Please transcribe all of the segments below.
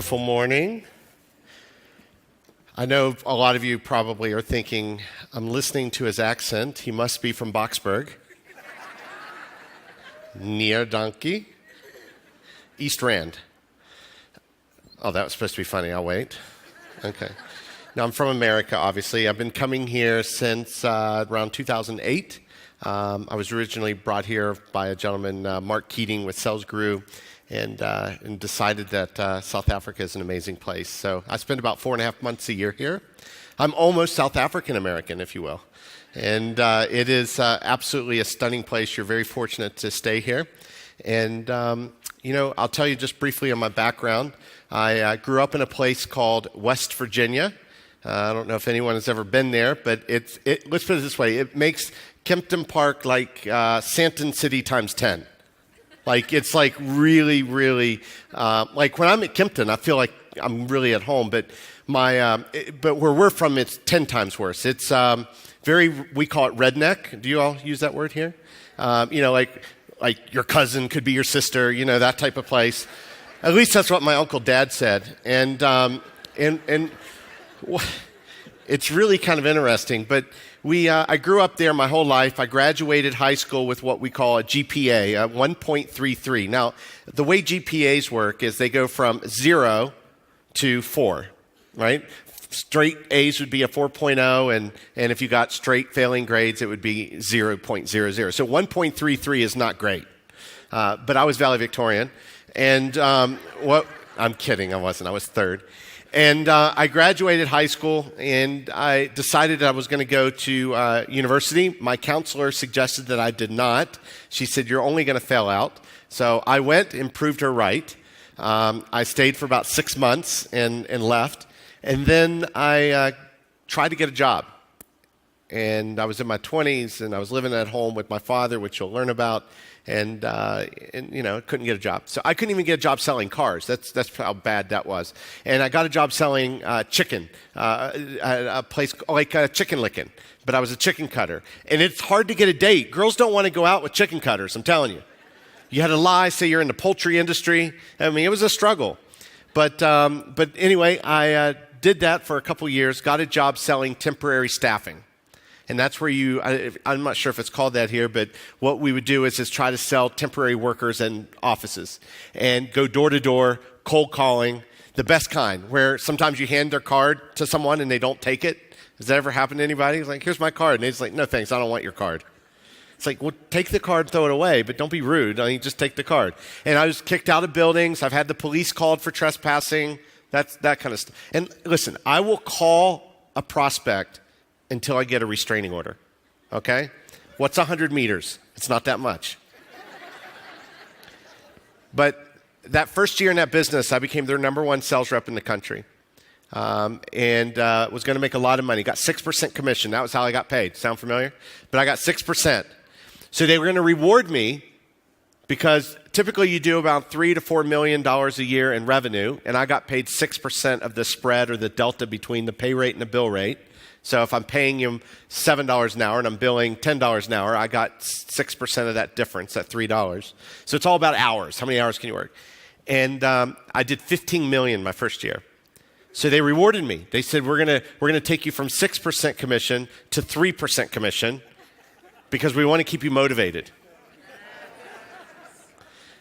beautiful morning. I know a lot of you probably are thinking, I'm listening to his accent. He must be from Boxburg. Near Donkey. East Rand. Oh, that was supposed to be funny. I'll wait. Okay. Now, I'm from America, obviously. I've been coming here since around 2008. I was originally brought here by a gentleman, Mark Keating, with Sales Guru, and decided that South Africa is an amazing place. So I spend about 4.5 months a year here. I'm almost South African-American, if you will. And it is absolutely a stunning place. You're very fortunate to stay here. And, I'll tell you just briefly on my background. I grew up in a place called West Virginia. I don't know if anyone has ever been there, but let's put it this way. It makes Kempton Park like Santon City times 10. Like, it's like really, really, like when I'm at Kempton, I feel like I'm really at home, but but where we're from, it's 10 times worse. It's we call it redneck. Do you all use that word here? Like your cousin could be your sister, that type of place. At least that's what my Uncle Dad said. And it's really kind of interesting, but I grew up there my whole life. I graduated high school with what we call a GPA, a 1.33. Now, the way GPAs work is they go from 0 to 4, right? Straight A's would be a 4.0, and if you got straight failing grades, it would be 0.00. So 1.33 is not great. But I was valedictorian, and I'm kidding, I wasn't. I was third. And I graduated high school, and I decided I was going to go to university. My counselor suggested that I did not. She said, you're only going to fail out. So I went and proved her right. I stayed for about 6 months and left. And then I tried to get a job. And I was in my 20s, and I was living at home with my father, which you'll learn about. And couldn't get a job. So I couldn't even get a job selling cars. That's how bad that was. And I got a job selling chicken, a place like Chicken Lickin', but I was a chicken cutter. And it's hard to get a date. Girls don't want to go out with chicken cutters, I'm telling you. You had to lie, say you're in the poultry industry. I mean, it was a struggle. But anyway, I did that for a couple years, got a job selling temporary staffing. And that's where I'm not sure if it's called that here, but what we would do is try to sell temporary workers in offices and go door to door, cold calling, the best kind, where sometimes you hand their card to someone and they don't take it. Has that ever happened to anybody? It's like, here's my card. And they're like, no thanks, I don't want your card. It's like, well, take the card, throw it away, but don't be rude. I mean, just take the card. And I was kicked out of buildings. I've had the police called for trespassing. That's that kind of stuff. And listen, I will call a prospect until I get a restraining order, okay? What's 100 meters? It's not that much. But that first year in that business, I became their number one sales rep in the country, and was going to make a lot of money. Got 6% commission. That was how I got paid. Sound familiar? But I got 6%. So they were going to reward me because typically you do about $3 to $4 million a year in revenue, and I got paid 6% of the spread or the delta between the pay rate and the bill rate. So if I'm paying him $7 an hour and I'm billing $10 an hour, I got 6% of that difference, that $3. So it's all about hours. How many hours can you work? And I did $15 million my first year. So they rewarded me. They said, we're gonna take you from 6% commission to 3% commission because we want to keep you motivated.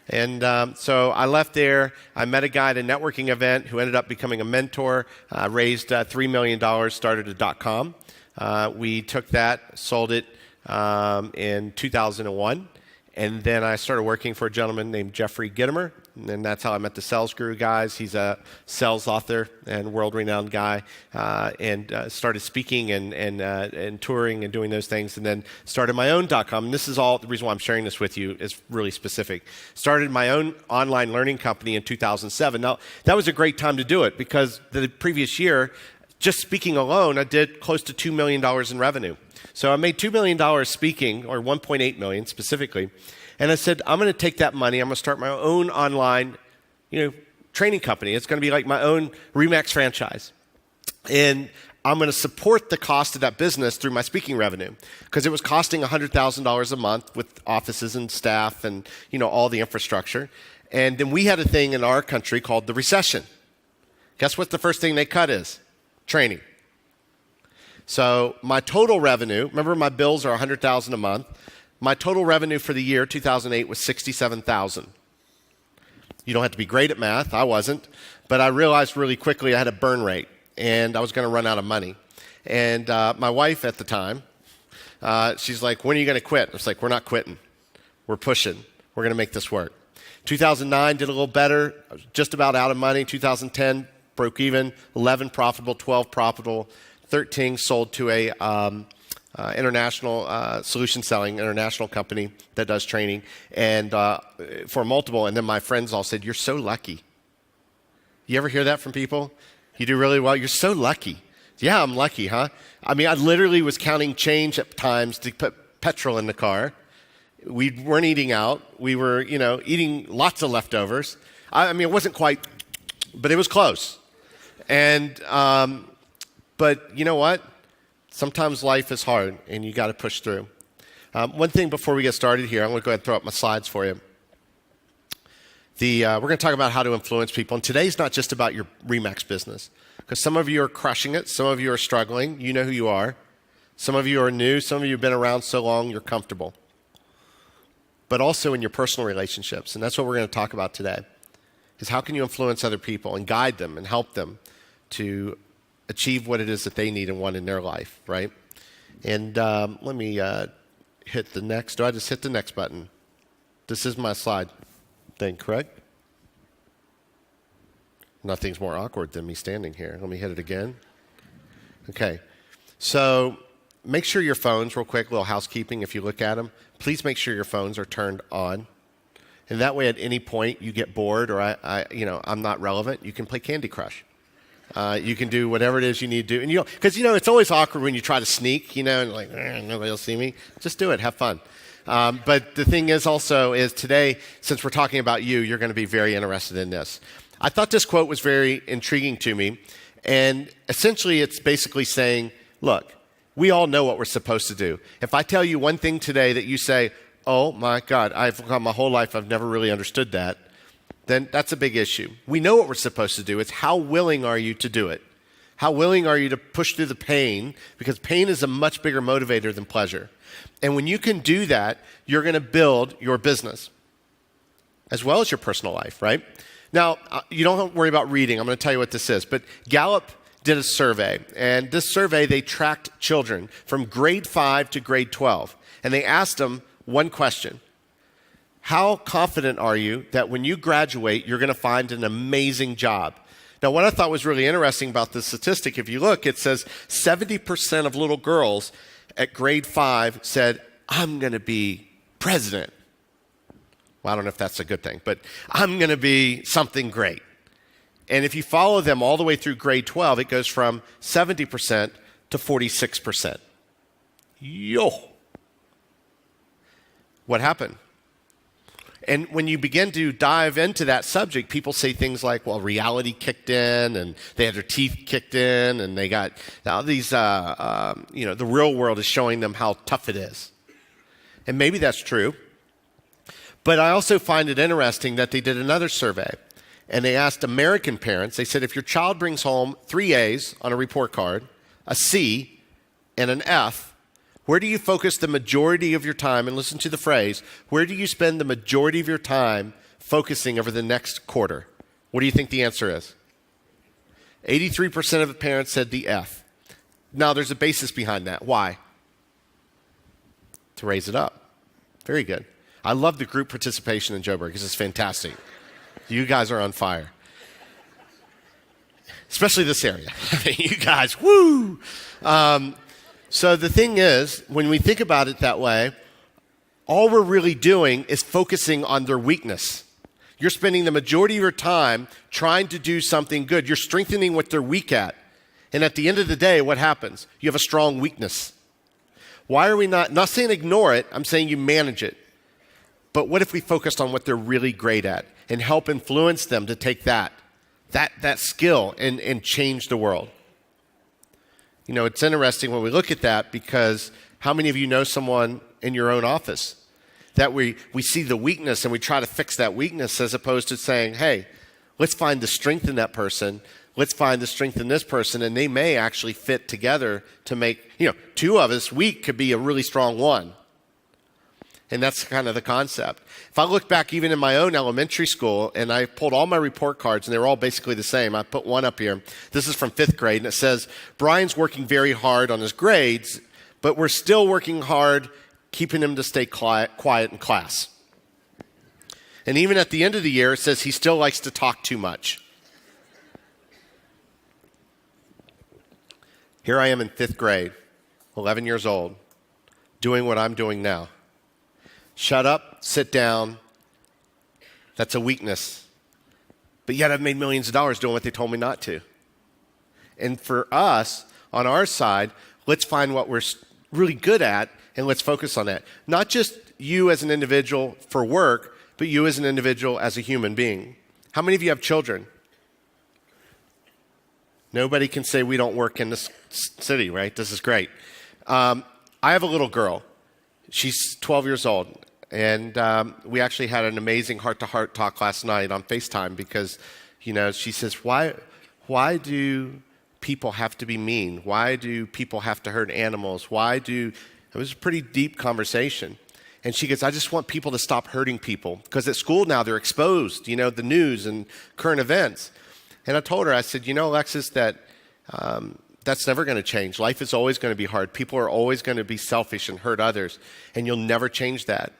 And so I left there. I met a guy at a networking event who ended up becoming a mentor, raised $3 million, started a .com. We took that, sold it in 2001. And then I started working for a gentleman named Jeffrey Gittimer. And that's how I met the Sales Guru guys. He's a sales author and world-renowned guy, and started speaking and touring and doing those things, and then started my own .com. And this is all the reason why I'm sharing this with you is really specific. Started my own online learning company in 2007. Now, that was a great time to do it because the previous year, just speaking alone, I did close to $2 million in revenue. So I made $2 million speaking, or $1.8 million specifically. And I said, I'm going to take that money. I'm going to start my own online, training company. It's going to be like my own Remax franchise. And I'm going to support the cost of that business through my speaking revenue because it was costing $100,000 a month with offices and staff and, all the infrastructure. And then we had a thing in our country called the recession. Guess what the first thing they cut is? Training. So my total revenue, remember my bills are $100,000 a month. My total revenue for the year 2008 was $67,000. You don't have to be great at math. I wasn't. But I realized really quickly I had a burn rate, and I was going to run out of money. And my wife at the time, she's like, when are you going to quit? I was like, we're not quitting. We're pushing. We're going to make this work. 2009 did a little better, just about out of money. 2010 broke even, 11 profitable, 12 profitable, 13 sold to a international solution selling international company that does training, and for multiple. And then my friends all said, "You're so lucky." You ever hear that from people? You do really well. You're so lucky. Yeah, I'm lucky, huh? I mean, I literally was counting change at times to put petrol in the car. We weren't eating out. We were, eating lots of leftovers. I mean, it wasn't quite, but it was close. And but you know what? Sometimes life is hard, and you got to push through. One thing before we get started here, I'm going to go ahead and throw up my slides for you. We're going to talk about how to influence people, and today's not just about your RE/MAX business, because some of you are crushing it, some of you are struggling. You know who you are. Some of you are new. Some of you have been around so long you're comfortable. But also in your personal relationships, and that's what we're going to talk about today, is how can you influence other people and guide them and help them to achieve what it is that they need and want in their life, right? And let me hit the next. Do I just hit the next button? This is my slide thing, correct? Nothing's more awkward than me standing here. Let me hit it again. Okay. So make sure your phones, real quick, little housekeeping, if you look at them, please make sure your phones are turned on. And that way at any point you get bored or I'm not relevant, you can play Candy Crush. You can do whatever it is you need to do. And because it's always awkward when you try to sneak, and like, nobody will see me. Just do it. Have fun. But the thing is also is today, since we're talking about you're going to be very interested in this. I thought this quote was very intriguing to me. And essentially it's basically saying, look, we all know what we're supposed to do. If I tell you one thing today that you say, oh my God, I've gone my whole life, I've never really understood that, then that's a big issue. We know what we're supposed to do. It's how willing are you to do it? How willing are you to push through the pain? Because pain is a much bigger motivator than pleasure. And when you can do that, you're going to build your business as well as your personal life, right? Now, you don't have to worry about reading. I'm going to tell you what this is. But Gallup did a survey. And this survey, they tracked children from grade 5 to grade 12. And they asked them one question. How confident are you that when you graduate, you're going to find an amazing job? Now, what I thought was really interesting about this statistic, if you look, it says 70% of little girls at grade 5 said, I'm going to be president. Well, I don't know if that's a good thing, but I'm going to be something great. And if you follow them all the way through grade 12, it goes from 70% to 46%. Yo! What happened? And when you begin to dive into that subject, people say things like, well, reality kicked in, and they had their teeth kicked in, and they got now these, the real world is showing them how tough it is. And maybe that's true. But I also find it interesting that they did another survey, and they asked American parents, they said, if your child brings home 3 A's on a report card, a C, and an F, where do you focus the majority of your time? And listen to the phrase, where do you spend the majority of your time focusing over the next quarter? What do you think the answer is? 83% of the parents said the F. Now, there's a basis behind that. Why? To raise it up. Very good. I love the group participation in Joburg because it's fantastic. You guys are on fire. Especially this area. I mean, you guys, woo! So the thing is, when we think about it that way, all we're really doing is focusing on their weakness. You're spending the majority of your time trying to do something good. You're strengthening what they're weak at. And at the end of the day, what happens? You have a strong weakness. Why are we not saying ignore it, I'm saying you manage it. But what if we focused on what they're really great at and help influence them to take that skill and change the world? You know, it's interesting when we look at that because how many of you know someone in your own office that we see the weakness and we try to fix that weakness as opposed to saying, hey, let's find the strength in that person. let's find the strength in this person, and they may actually fit together to make, two of us weak could be a really strong one. And that's kind of the concept. If I look back even in my own elementary school, and I pulled all my report cards, and they were all basically the same. I put one up here. This is from 5th grade, and it says, Brian's working very hard on his grades, but we're still working hard keeping him to stay quiet in class. And even at the end of the year, it says he still likes to talk too much. Here I am in 5th grade, 11 years old, doing what I'm doing now. Shut up, sit down. That's a weakness. But yet I've made millions of dollars doing what they told me not to. And for us, on our side, let's find what we're really good at and let's focus on that. Not just you as an individual for work, but you as an individual as a human being. How many of you have children? Nobody can say we don't work in this city, right? This is great. I have a little girl. She's 12 years old. And we actually had an amazing heart-to-heart talk last night on FaceTime because, she says, why do people have to be mean? Why do people have to hurt animals? It was a pretty deep conversation. And she goes, I just want people to stop hurting people because at school now they're exposed, the news and current events. And I told her, I said, Alexis, that that's never going to change. Life is always going to be hard. People are always going to be selfish and hurt others, and you'll never change that.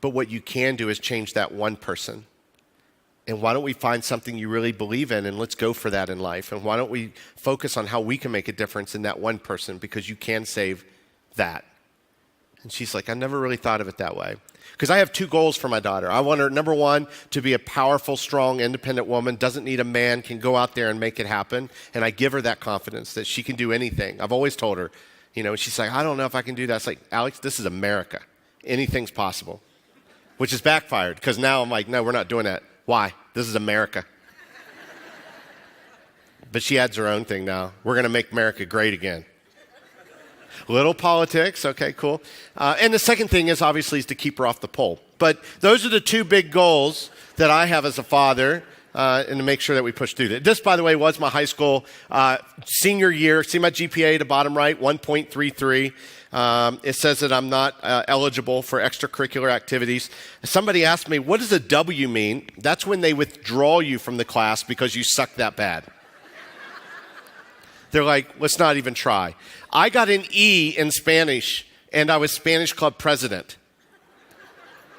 But what you can do is change that one person. And why don't we find something you really believe in and let's go for that in life? And why don't we focus on how we can make a difference in that one person because you can save that. And she's like, I never really thought of it that way. Because I have 2 goals for my daughter. I want her, number 1, to be a powerful, strong, independent woman, doesn't need a man, can go out there and make it happen. And I give her that confidence that she can do anything. I've always told her, she's like, I don't know if I can do that. It's like, Alex, this is America. Anything's possible. Which has backfired because now I'm like, no, we're not doing that. Why? This is America. But she adds her own thing now. We're going to make America great again. Little politics. Okay, cool. And the second thing is obviously to keep her off the pole. But those are the 2 big goals that I have as a father and to make sure that we push through that. This, by the way, was my high school senior year. See my GPA at the bottom right, 1.33. It says that I'm not eligible for extracurricular activities. Somebody asked me, what does a W mean? That's when they withdraw you from the class because you suck that bad. They're like, let's not even try. I got an E in Spanish, and I was Spanish club president.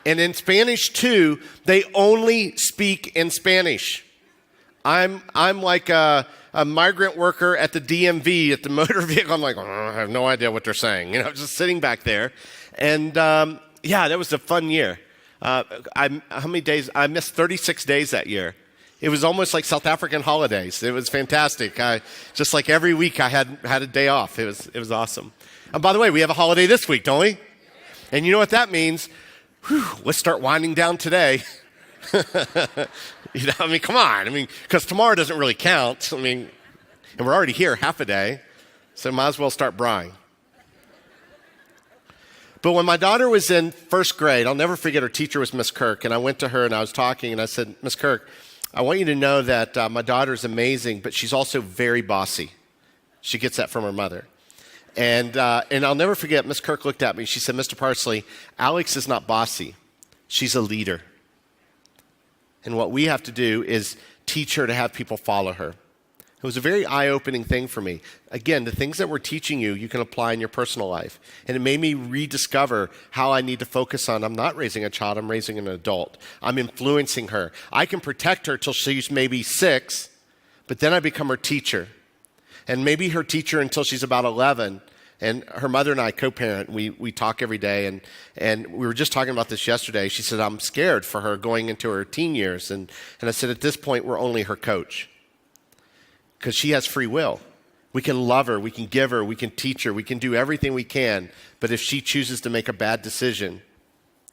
And in Spanish, too, they only speak in Spanish. I'm like a migrant worker at the DMV, at the motor vehicle. I'm like, I have no idea what they're saying. Just sitting back there. And, that was a fun year. How many days? I missed 36 days that year. It was almost like South African holidays. It was fantastic. Just like every week I had a day off. It was awesome. And by the way, we have a holiday this week, don't we? And you know what that means? Let's start winding down today. Come on. Because tomorrow doesn't really count. And we're already here half a day, so might as well start braaiing. But when my daughter was in 1st grade, I'll never forget her teacher was Miss Kirk, and I went to her and I was talking and I said, Miss Kirk, I want you to know that my daughter is amazing, but she's also very bossy. She gets that from her mother. And I'll never forget, Miss Kirk looked at me. She said, Mr. Parsley, Alex is not bossy. She's a leader. And what we have to do is teach her to have people follow her. It was a very eye-opening thing for me. Again, the things that we're teaching you, you can apply in your personal life. And it made me rediscover how I need to focus on, I'm not raising a child, I'm raising an adult. I'm influencing her. I can protect her till she's maybe 6, but then I become her teacher. And maybe her teacher until she's about 11. And her mother and I co-parent. We talk every day. And we were just talking about this yesterday. She said, I'm scared for her going into her teen years. And I said, at this point, we're only her coach. Because she has free will. We can love her, we can give her, we can teach her, we can do everything we can. But if she chooses to make a bad decision,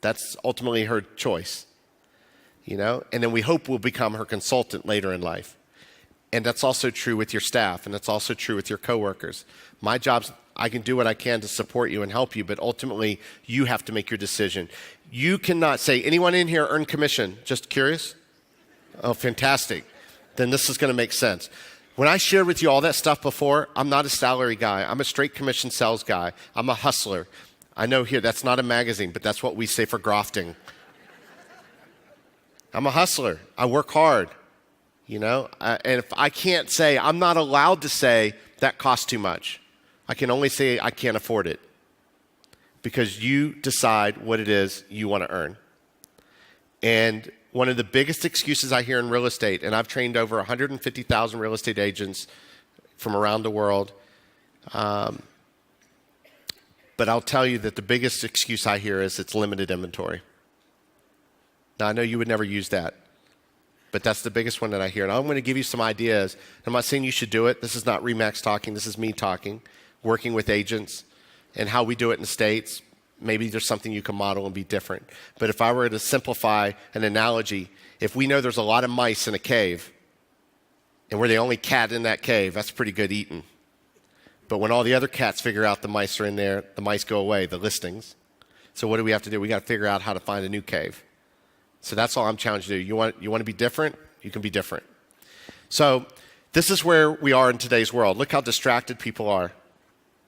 that's ultimately her choice. And then we hope we'll become her consultant later in life. And that's also true with your staff, and that's also true with your coworkers. My job's, I can do what I can to support you and help you, but ultimately, you have to make your decision. You cannot say, anyone in here earn commission? Just curious? Oh, fantastic. then this is going to make sense. When I shared with you all that stuff before, I'm not a salary guy. I'm a straight commission sales guy. I'm a hustler. I know here that's not a magazine, but that's what we say for grafting. I'm a hustler. I work hard, and if I can't say, I'm not allowed to say that costs too much. I can only say I can't afford it because you decide what it is you want to earn. And one of the biggest excuses I hear in real estate, and I've trained over 150,000 real estate agents from around the world, but I'll tell you that the biggest excuse I hear is it's limited inventory. Now, I know you would never use that, but that's the biggest one that I hear. And I'm going to give you some ideas. I'm not saying you should do it. This is not Remax talking. This is me talking, working with agents and how we do it in the States. Maybe there's something you can model and be different. But if I were to simplify an analogy, if we know there's a lot of mice in a cave and we're the only cat in that cave, that's pretty good eating. But when all the other cats figure out the mice are in there, the mice go away, the listings. So what do we have to do? We got to figure out how to find a new cave. So that's all I'm challenged to do. You want to be different? You can be different. So this is where we are in today's world. Look how distracted people are.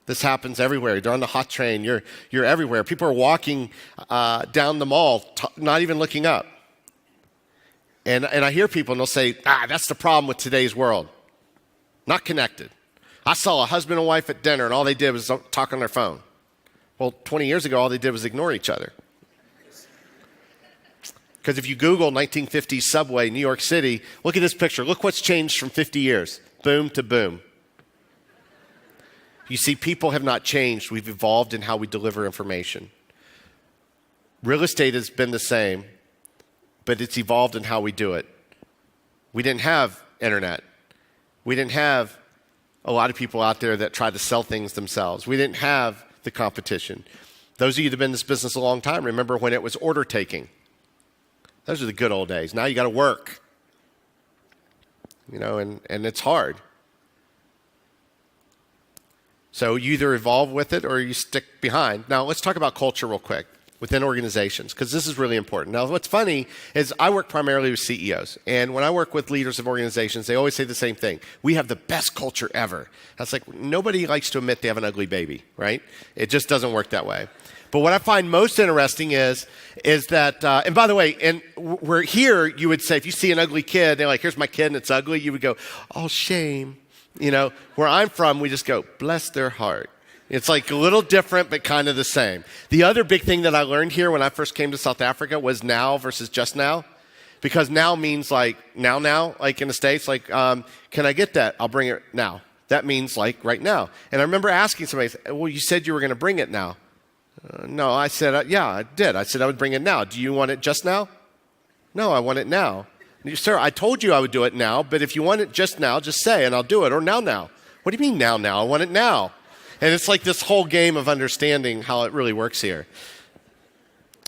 This happens everywhere. You're on the hot train. You're everywhere. People are walking down the mall, not even looking up. And I hear people, and they'll say, that's the problem with today's world. Not connected. I saw a husband and wife at dinner, and all they did was talk on their phone. Well, 20 years ago, all they did was ignore each other. Because if you Google 1950s subway, New York City, look at this picture. Look what's changed from 50 years. Boom to boom. You see, people have not changed. We've evolved in how we deliver information. Real estate has been the same, but it's evolved in how we do it. We didn't have internet. We didn't have a lot of people out there that tried to sell things themselves. We didn't have the competition. Those of you that have been in this business a long time, remember when it was order taking. Those are the good old days. Now you got to work, and it's hard. So you either evolve with it or you stick behind. Now let's talk about culture real quick within organizations, because this is really important. Now what's funny is I work primarily with CEOs, and when I work with leaders of organizations, they always say the same thing. We have the best culture ever. That's like, nobody likes to admit they have an ugly baby, right? It just doesn't work that way. But what I find most interesting is that, and by the way, and we're here, you would say, if you see an ugly kid, they're like, here's my kid and it's ugly, you would go, oh, shame. Where I'm from, we just go, bless their heart. It's like a little different, but kind of the same. The other big thing that I learned here when I first came to South Africa was now versus just now. Because now means like now, like in the States, like, can I get that? I'll bring it now. That means like right now. And I remember asking somebody, well, you said you were going to bring it now. No, I said, yeah, I did. I said I would bring it now. Do you want it just now? No, I want it now. Sir, I told you I would do it now, but if you want it just now, just say, and I'll do it. Or now. What do you mean now? I want it now. And it's like this whole game of understanding how it really works here.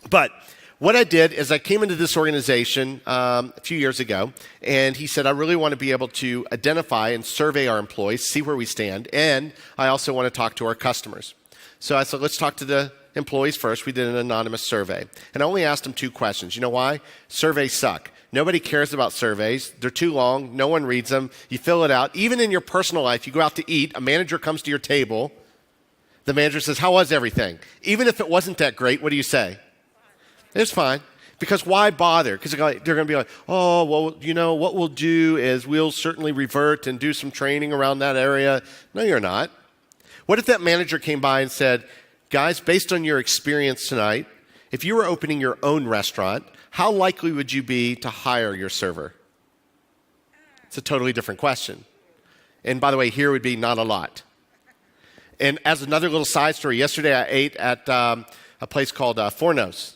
But what I did is I came into this organization a few years ago, and he said, I really want to be able to identify and survey our employees, see where we stand, and I also want to talk to our customers. So I said, let's talk to the employees first. We did an anonymous survey. And I only asked them 2 questions. You know why? Surveys suck. Nobody cares about surveys. They're too long. No one reads them. You fill it out. Even in your personal life, you go out to eat. A manager comes to your table. The manager says, how was everything? Even if it wasn't that great, what do you say? It's fine. Because why bother? Because they're going to be like, oh, well, what we'll do is we'll certainly revert and do some training around that area. No, you're not. What if that manager came by and said, guys, based on your experience tonight, if you were opening your own restaurant, how likely would you be to hire your server? It's a totally different question. And by the way, here would be not a lot. And as another little side story, yesterday I ate at a place called Fornos.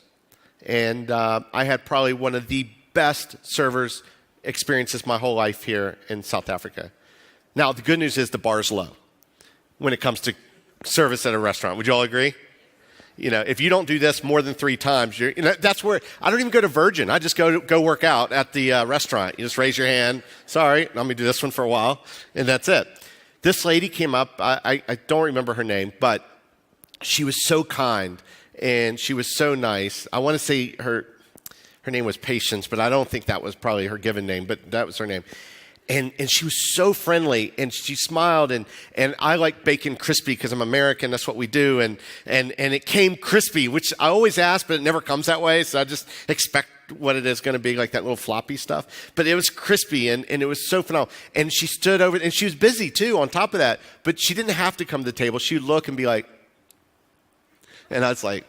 And I had probably one of the best servers experiences my whole life here in South Africa. Now, the good news is the bar's low when it comes to service at a restaurant. Would you all agree? If you don't do this more than 3 times, that's where I don't even go to Virgin. I just go work out at the restaurant. You just raise your hand. Sorry, let me do this one for a while, and that's it. This lady came up. I don't remember her name, but she was so kind and she was so nice. I want to say her name was Patience, but I don't think that was probably her given name, but that was her name. And she was so friendly, and she smiled, and I like bacon crispy because I'm American. That's what we do, and it came crispy, which I always ask, but it never comes that way. So I just expect what it is going to be, like that little floppy stuff. But it was crispy, and it was so phenomenal. And she stood over, and she was busy too. On top of that, but she didn't have to come to the table. She would look and be like, and I was like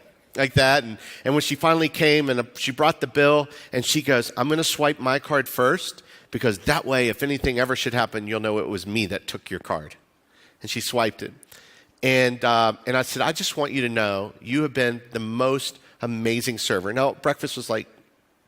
that. And when she finally came and she brought the bill, and she goes, "I'm going to swipe my card first, because that way, if anything ever should happen, you'll know it was me that took your card." And she swiped it. And I said, "I just want you to know you have been the most amazing server." Now, breakfast was like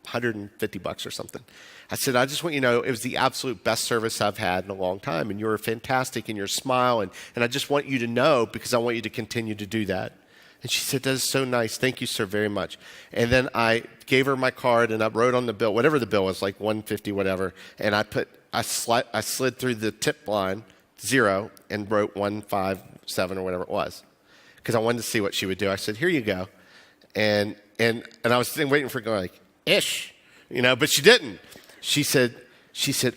$150 or something. I said, "I just want you to know it was the absolute best service I've had in a long time. And you were fantastic in your smile. And I just want you to know, because I want you to continue to do that." And she said, "That is so nice. Thank you, sir, very much." And then I gave her my card, and I wrote on the bill, whatever the bill was, like $150, whatever. And I slid through the tip line, 0, and wrote 157 or whatever it was, because I wanted to see what she would do. I said, "Here you go." And I was sitting waiting for her, going like, "Ish," but she didn't. She said,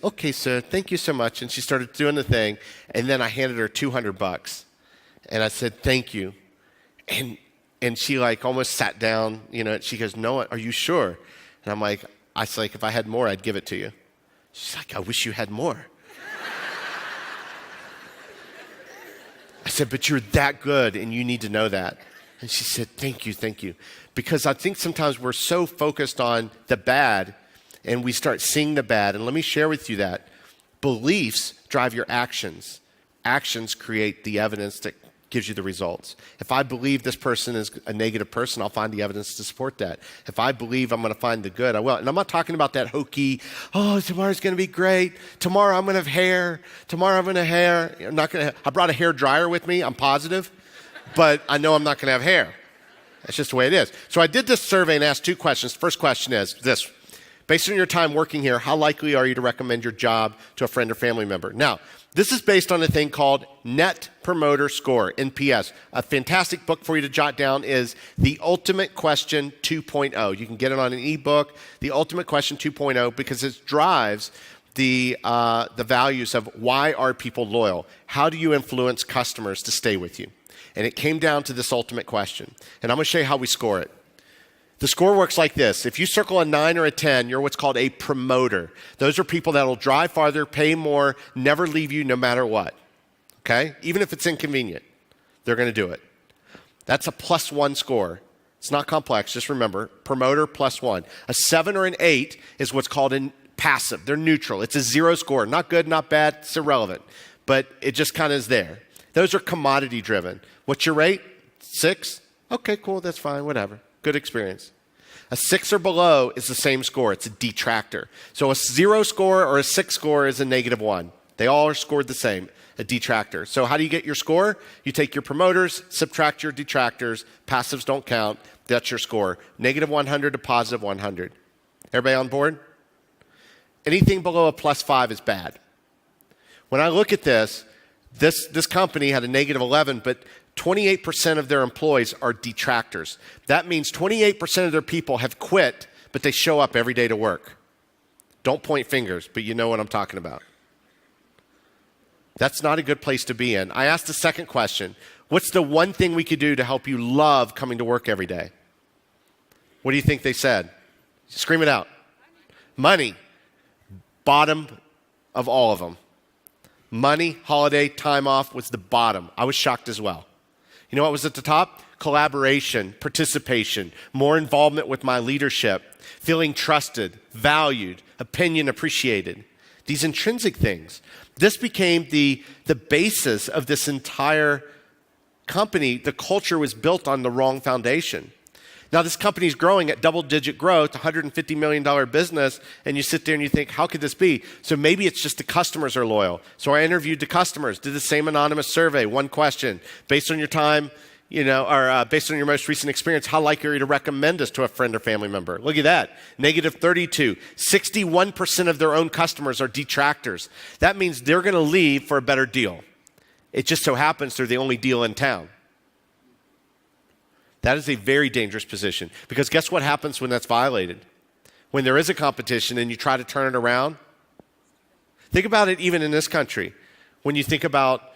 "Okay, sir, thank you so much." And she started doing the thing. And then I handed her $200. And I said, "Thank you." And she like almost sat down, she goes, "No, are you sure?" And I'm like, "If I had more, I'd give it to you." She's like, "I wish you had more." I said, "But you're that good, and you need to know that." And she said, thank you. Because I think sometimes we're so focused on the bad, and we start seeing the bad. And let me share with you that beliefs drive your actions. Actions create the evidence that gives you the results. If I believe this person is a negative person, I'll find the evidence to support that. If I believe I'm going to find the good, I will. And I'm not talking about that hokey, tomorrow's going to be great. Tomorrow I'm going to have hair. Tomorrow I'm going to have hair. I'm not going to. I brought a hair dryer with me, I'm positive, but I know I'm not going to have hair. That's just the way it is. So I did this survey and asked 2 questions. The first question is this: based on your time working here, how likely are you to recommend your job to a friend or family member? Now, this is based on a thing called Net Promoter Score, NPS. A fantastic book for you to jot down is The Ultimate Question 2.0. You can get it on an ebook, The Ultimate Question 2.0, because it drives the values of why are people loyal? How do you influence customers to stay with you? And it came down to this ultimate question. And I'm going to show you how we score it. The score works like this. If you circle a 9 or a 10, you're what's called a promoter. Those are people that will drive farther, pay more, never leave you no matter what. Okay? Even if it's inconvenient, they're going to do it. That's a +1 score. It's not complex. Just remember, promoter +1. A 7 or an 8 is what's called a passive. They're neutral. It's a 0 score. Not good, not bad. It's irrelevant. But it just kind of is there. Those are commodity driven. What's your rate? 6? Okay, cool. That's fine. Whatever. Good experience. A 6 or below is the same score. It's a detractor. So a 0 score or a 6 score is a -1. They all are scored the same, a detractor. So how do you get your score? You take your promoters, subtract your detractors. Passives don't count. That's your score. -100 to +100. Everybody on board? Anything below a +5 is bad. When I look at this company had a -11, but 28% of their employees are detractors. That means 28% of their people have quit, but they show up every day to work. Don't point fingers, but you know what I'm talking about. That's not a good place to be in. I asked the second question. What's the one thing we could do to help you love coming to work every day? What do you think they said? Scream it out. Money. Bottom of all of them. Money, holiday, time off was the bottom. I was shocked as well. You know what was at the top? Collaboration, participation, more involvement with my leadership, feeling trusted, valued, opinion appreciated. These intrinsic things. This became the basis of this entire company. The culture was built on the wrong foundation. Now, this company is growing at double-digit growth, $150 million business, and you sit there and you think, how could this be? So maybe it's just the customers are loyal. So I interviewed the customers, did the same anonymous survey, 1 question. Based on your time, or based on your most recent experience, how likely are you to recommend us to a friend or family member? Look at that, -32. 61% of their own customers are detractors. That means they're going to leave for a better deal. It just so happens they're the only deal in town. That is a very dangerous position, because guess what happens when that's violated? When there is a competition and you try to turn it around, Think about it even in this country. When you think about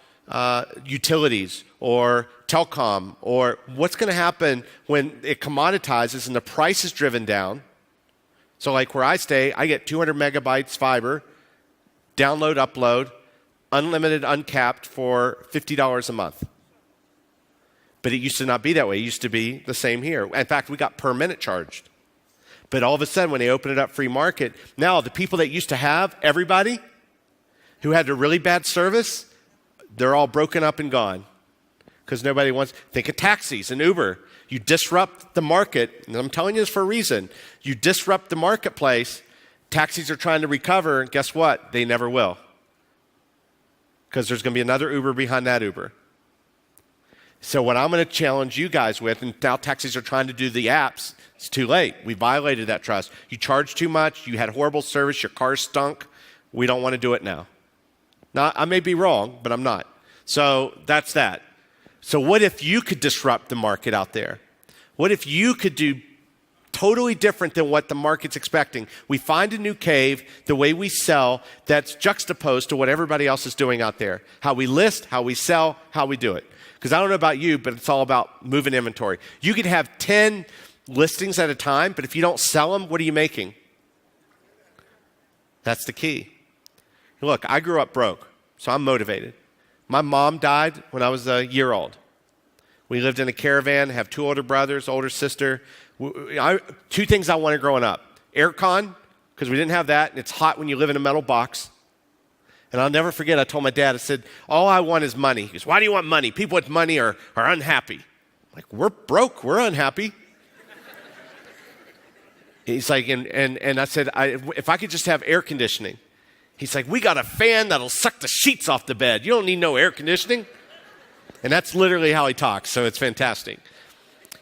utilities or telecom, or what's going to happen when it commoditizes and the price is driven down. So like where I stay, I get 200 megabytes fiber, download, upload, unlimited, uncapped for $50 a month. But it used to not be that way. It used to be the same here. In fact, we got per minute charged. But all of a sudden, when they open it up free market, now the people that used to have everybody who had a really bad service, they're all broken up and gone. Because nobody wants, think of taxis and Uber. You disrupt the market, and I'm telling you this for a reason. You disrupt the marketplace, taxis are trying to recover, and guess what? They never will. Because there's going to be another Uber behind that Uber. So what I'm going to challenge you guys with, and now taxis are trying to do the apps, it's too late. We violated that trust. You charged too much, you had horrible service, your car stunk. We don't want to do it now. Now, I may be wrong, but I'm not. So that's that. So what if you could disrupt the market out there? What if you could do totally different than what the market's expecting? We find a new cave, the way we sell, that's juxtaposed to what everybody else is doing out there. How we list, how we sell, how we do it. Because I don't know about you, but it's all about moving inventory. You could have 10 listings at a time, but if you don't sell them, what are you making? That's the key. Look, I grew up broke, so I'm motivated. My mom died when I was a year old. We lived in a caravan, have 2 older brothers, older sister. 2 things I wanted growing up. Aircon, because we didn't have that, and it's hot when you live in a metal box. And I'll never forget, I told my dad, I said, all I want is money. He goes, why do you want money? People with money are unhappy. I'm like, we're broke, we're unhappy. He's like, and I said, if I could just have air conditioning. He's like, we got a fan that'll suck the sheets off the bed. You don't need no air conditioning. And that's literally how he talks, so it's fantastic.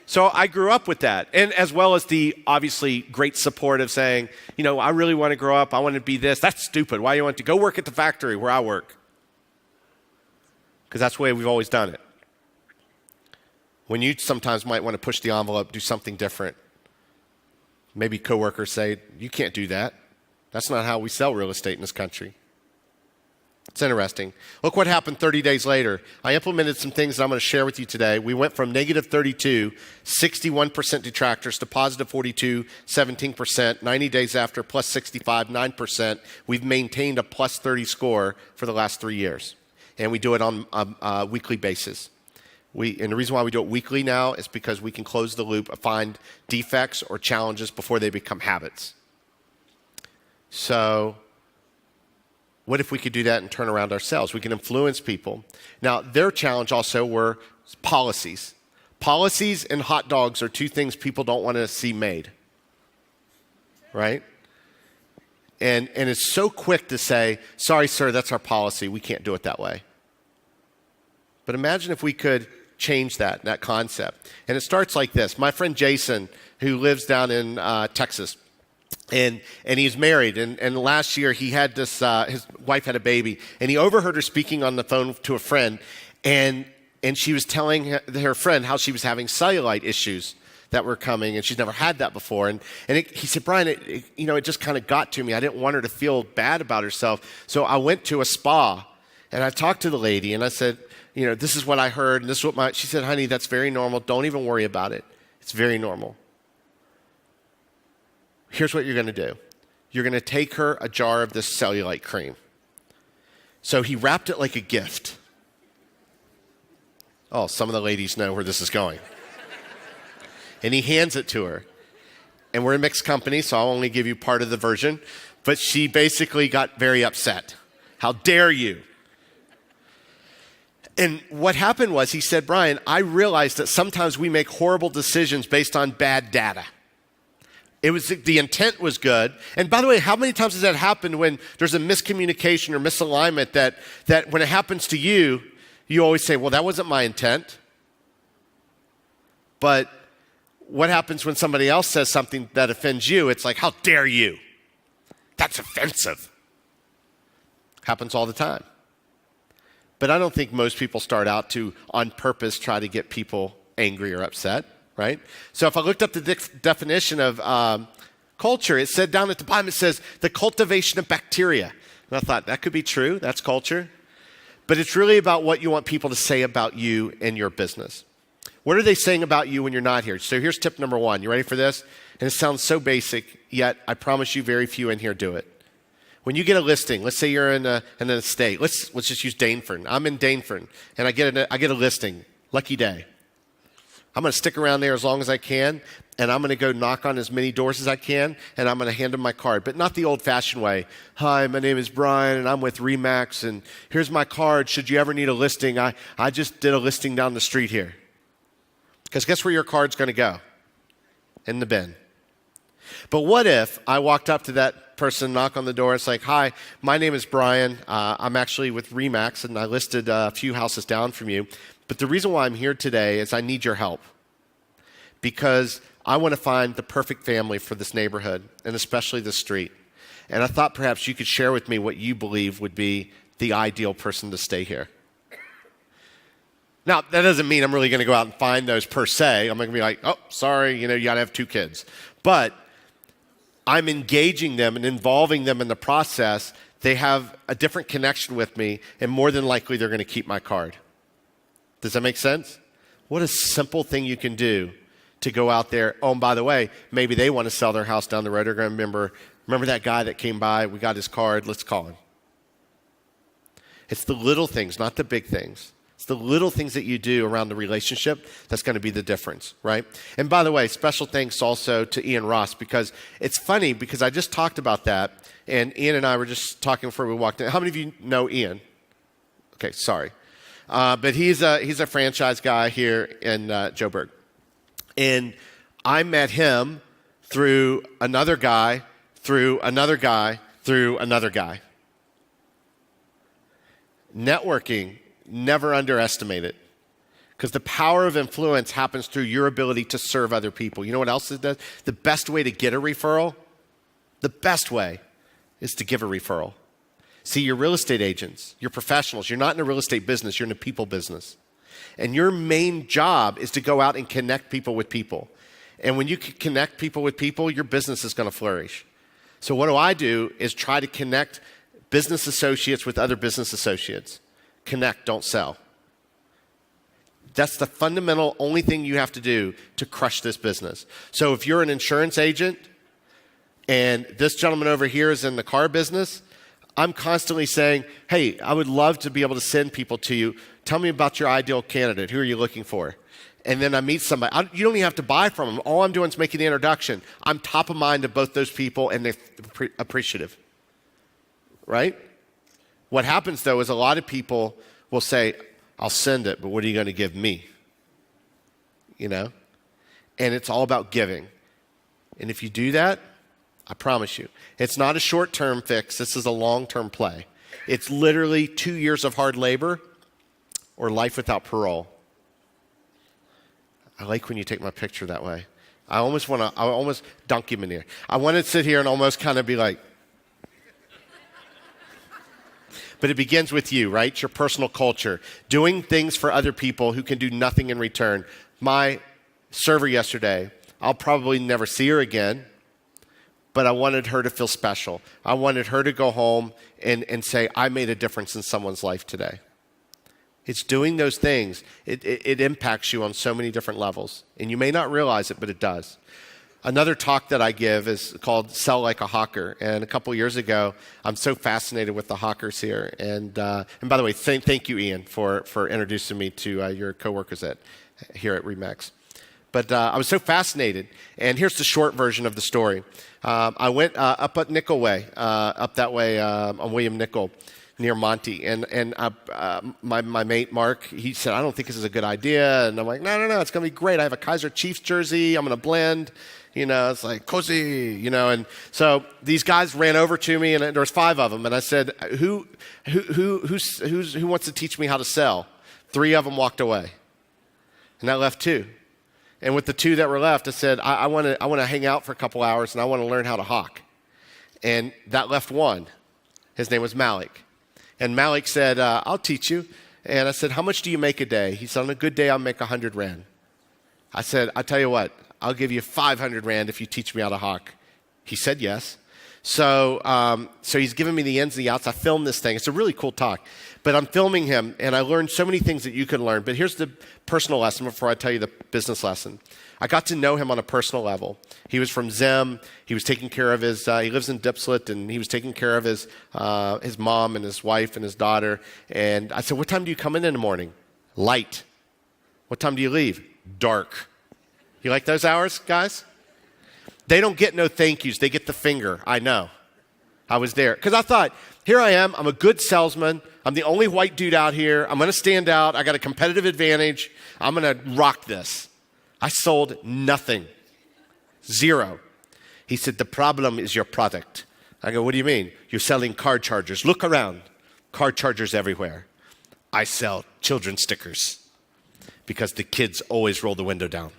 So I grew up with that, and as well as the obviously great support of saying, you know, I really want to grow up. I want to be this. That's stupid. Why do you want to go work at the factory where I work? Because that's the way we've always done it. When you sometimes might want to push the envelope, do something different. Maybe coworkers say, you can't do that. That's not how we sell real estate in this country. It's interesting. Look what happened 30 days later. I implemented some things that I'm going to share with you today. We went from negative 32, 61% detractors, to positive 42, 17%. 90 days after, plus 65, 9%. We've maintained a plus 30 score for the last 3 years. And we do it on a weekly basis. And the reason why we do it weekly now is because we can close the loop, find defects or challenges before they become habits. So what if we could do that and turn around ourselves? We can influence people. Now, their challenge also were policies. Policies and hot dogs are 2 things people don't want to see made, right? And it's so quick to say, sorry, sir, that's our policy. We can't do it that way. But imagine if we could change that concept. And it starts like this. My friend Jason, who lives down in Texas, and he's married, and last year he had this, his wife had a baby, and he overheard her speaking on the phone to a friend, and she was telling her friend how she was having cellulite issues that were coming, and she's never had that before. He said, Brian, it just kind of got to me. I didn't want her to feel bad about herself, so I went to a spa, and I talked to the lady, and I said, this is what I heard, and this is what she said, honey, that's very normal. Don't even worry about it. It's very normal. Here's what you're going to do. You're going to take her a jar of this cellulite cream. So he wrapped it like a gift. Oh, some of the ladies know where this is going. And he hands it to her. And we're a mixed company, so I'll only give you part of the version. But she basically got very upset. How dare you? And what happened was he said, Brian, I realized that sometimes we make horrible decisions based on bad data. The intent was good. And by the way, how many times has that happened when there's a miscommunication or misalignment that when it happens to you, you always say, well, that wasn't my intent. But what happens when somebody else says something that offends you? It's like, how dare you? That's offensive. Happens all the time. But I don't think most people start out to, on purpose, try to get people angry or upset. Right? So if I looked up the definition of culture, it said down at the bottom, it says the cultivation of bacteria. And I thought, that could be true. That's culture. But it's really about what you want people to say about you and your business. What are they saying about you when you're not here? So here's tip number one. You ready for this? And it sounds so basic, yet I promise you very few in here do it. When you get a listing, let's say you're in an estate. Let's just use Daneford. I'm in Daneford, and I get a listing. Lucky day. I'm going to stick around there as long as I can, and I'm going to go knock on as many doors as I can, and I'm going to hand them my card, but not the old-fashioned way. Hi, my name is Brian, and I'm with RE/MAX, and here's my card. Should you ever need a listing, I just did a listing down the street here. Because guess where your card's going to go? In the bin. But what if I walked up to that person, knock on the door, it's like, hi, my name is Brian. I'm actually with RE/MAX, and I listed a few houses down from you. But the reason why I'm here today is I need your help. Because I want to find the perfect family for this neighborhood, and especially this street. And I thought perhaps you could share with me what you believe would be the ideal person to stay here. Now, that doesn't mean I'm really going to go out and find those per se. I'm not going to be like, oh, sorry, you got to have 2 kids. But I'm engaging them and involving them in the process. They have a different connection with me, and more than likely they're going to keep my card. Does that make sense? What a simple thing you can do to go out there. Oh, and by the way, maybe they want to sell their house down the road. They're going to remember that guy that came by. We got his card. Let's call him. It's the little things, not the big things. It's the little things that you do around the relationship that's going to be the difference, right? And by the way, special thanks also to Ian Ross, because it's funny because I just talked about that, and Ian and I were just talking before we walked in. How many of you know Ian? Okay, sorry. But he's a franchise guy here in Joburg. And I met him through another guy, through another guy, through another guy. Networking, never underestimate it. Because the power of influence happens through your ability to serve other people. You know what else it does? The best way to get a referral, the best way is to give a referral. See, you're real estate agents, you're professionals. You're not in a real estate business, you're in a people business. And your main job is to go out and connect people with people. And when you connect people with people, your business is going to flourish. So what I do is try to connect business associates with other business associates. Connect, don't sell. That's the fundamental only thing you have to do to crush this business. So if you're an insurance agent and this gentleman over here is in the car business, I'm constantly saying, hey, I would love to be able to send people to you. Tell me about your ideal candidate. Who are you looking for? And then I meet somebody. You don't even have to buy from them. All I'm doing is making the introduction. I'm top of mind to both those people, and they're appreciative. Right? What happens, though, is a lot of people will say, I'll send it, but what are you going to give me? And it's all about giving. And if you do that, I promise you, it's not a short-term fix. This is a long-term play. It's literally 2 years of hard labor or life without parole. I like when you take my picture that way. I almost dunk him in here. I want to sit here and almost kind of be like, but it begins with you, right? It's your personal culture. Doing things for other people who can do nothing in return. My server yesterday, I'll probably never see her again, but I wanted her to feel special. I wanted her to go home and say, I made a difference in someone's life today. It's doing those things. It impacts you on so many different levels. And you may not realize it, but it does. Another talk that I give is called Sell Like a Hawker. And a couple years ago, I'm so fascinated with the hawkers here. And by the way, thank you, Ian, for introducing me to your coworkers here at RE/MAX. But I was so fascinated. And here's the short version of the story. I went up at Nickel Way, up that way on William Nickel, near Monty. And my mate, Mark, he said, I don't think this is a good idea. And I'm like, no, it's going to be great. I have a Kaiser Chiefs jersey. I'm going to blend. It's like cozy, and so these guys ran over to me, and there was 5 of them, and I said, who wants to teach me how to sell? 3 of them walked away, and that left 2. And with the 2 that were left, I said, I want to hang out for a couple hours, and I want to learn how to hawk. And that left 1. His name was Malik. And Malik said, I'll teach you. And I said, how much do you make a day? He said, on a good day, I'll make 100 Rand. I said, I'll tell you what, I'll give you 500 Rand if you teach me how to hawk. He said yes. So he's giving me the ins and the outs. I filmed this thing. It's a really cool talk. But I'm filming him, and I learned so many things that you can learn. But here's the personal lesson before I tell you the business lesson. I got to know him on a personal level. He was from Zim. He was taking care of his, he lives in Dipslet, and he was taking care of his mom and his wife and his daughter. And I said, what time do you come in the morning? Light. What time do you leave? Dark. You like those hours, guys? They don't get no thank yous. They get the finger. I know. I was there. Because I thought, here I am. I'm a good salesman. I'm the only white dude out here. I'm going to stand out. I got a competitive advantage. I'm going to rock this. I sold nothing. Zero. He said, the problem is your product. I go, what do you mean? You're selling car chargers. Look around. Car chargers everywhere. I sell children's stickers because the kids always roll the window down.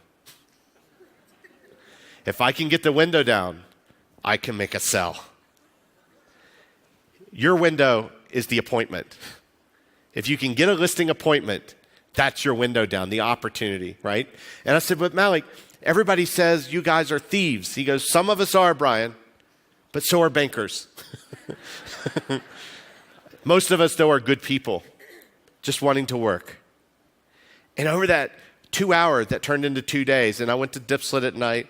If I can get the window down, I can make a sell. Your window is the appointment. If you can get a listing appointment, that's your window down, the opportunity, right? And I said, but Malik, everybody says you guys are thieves. He goes, some of us are, Brian, but so are bankers. Most of us, though, are good people, just wanting to work. And over that 2 hours, that turned into 2 days, and I went to Dipslet at night,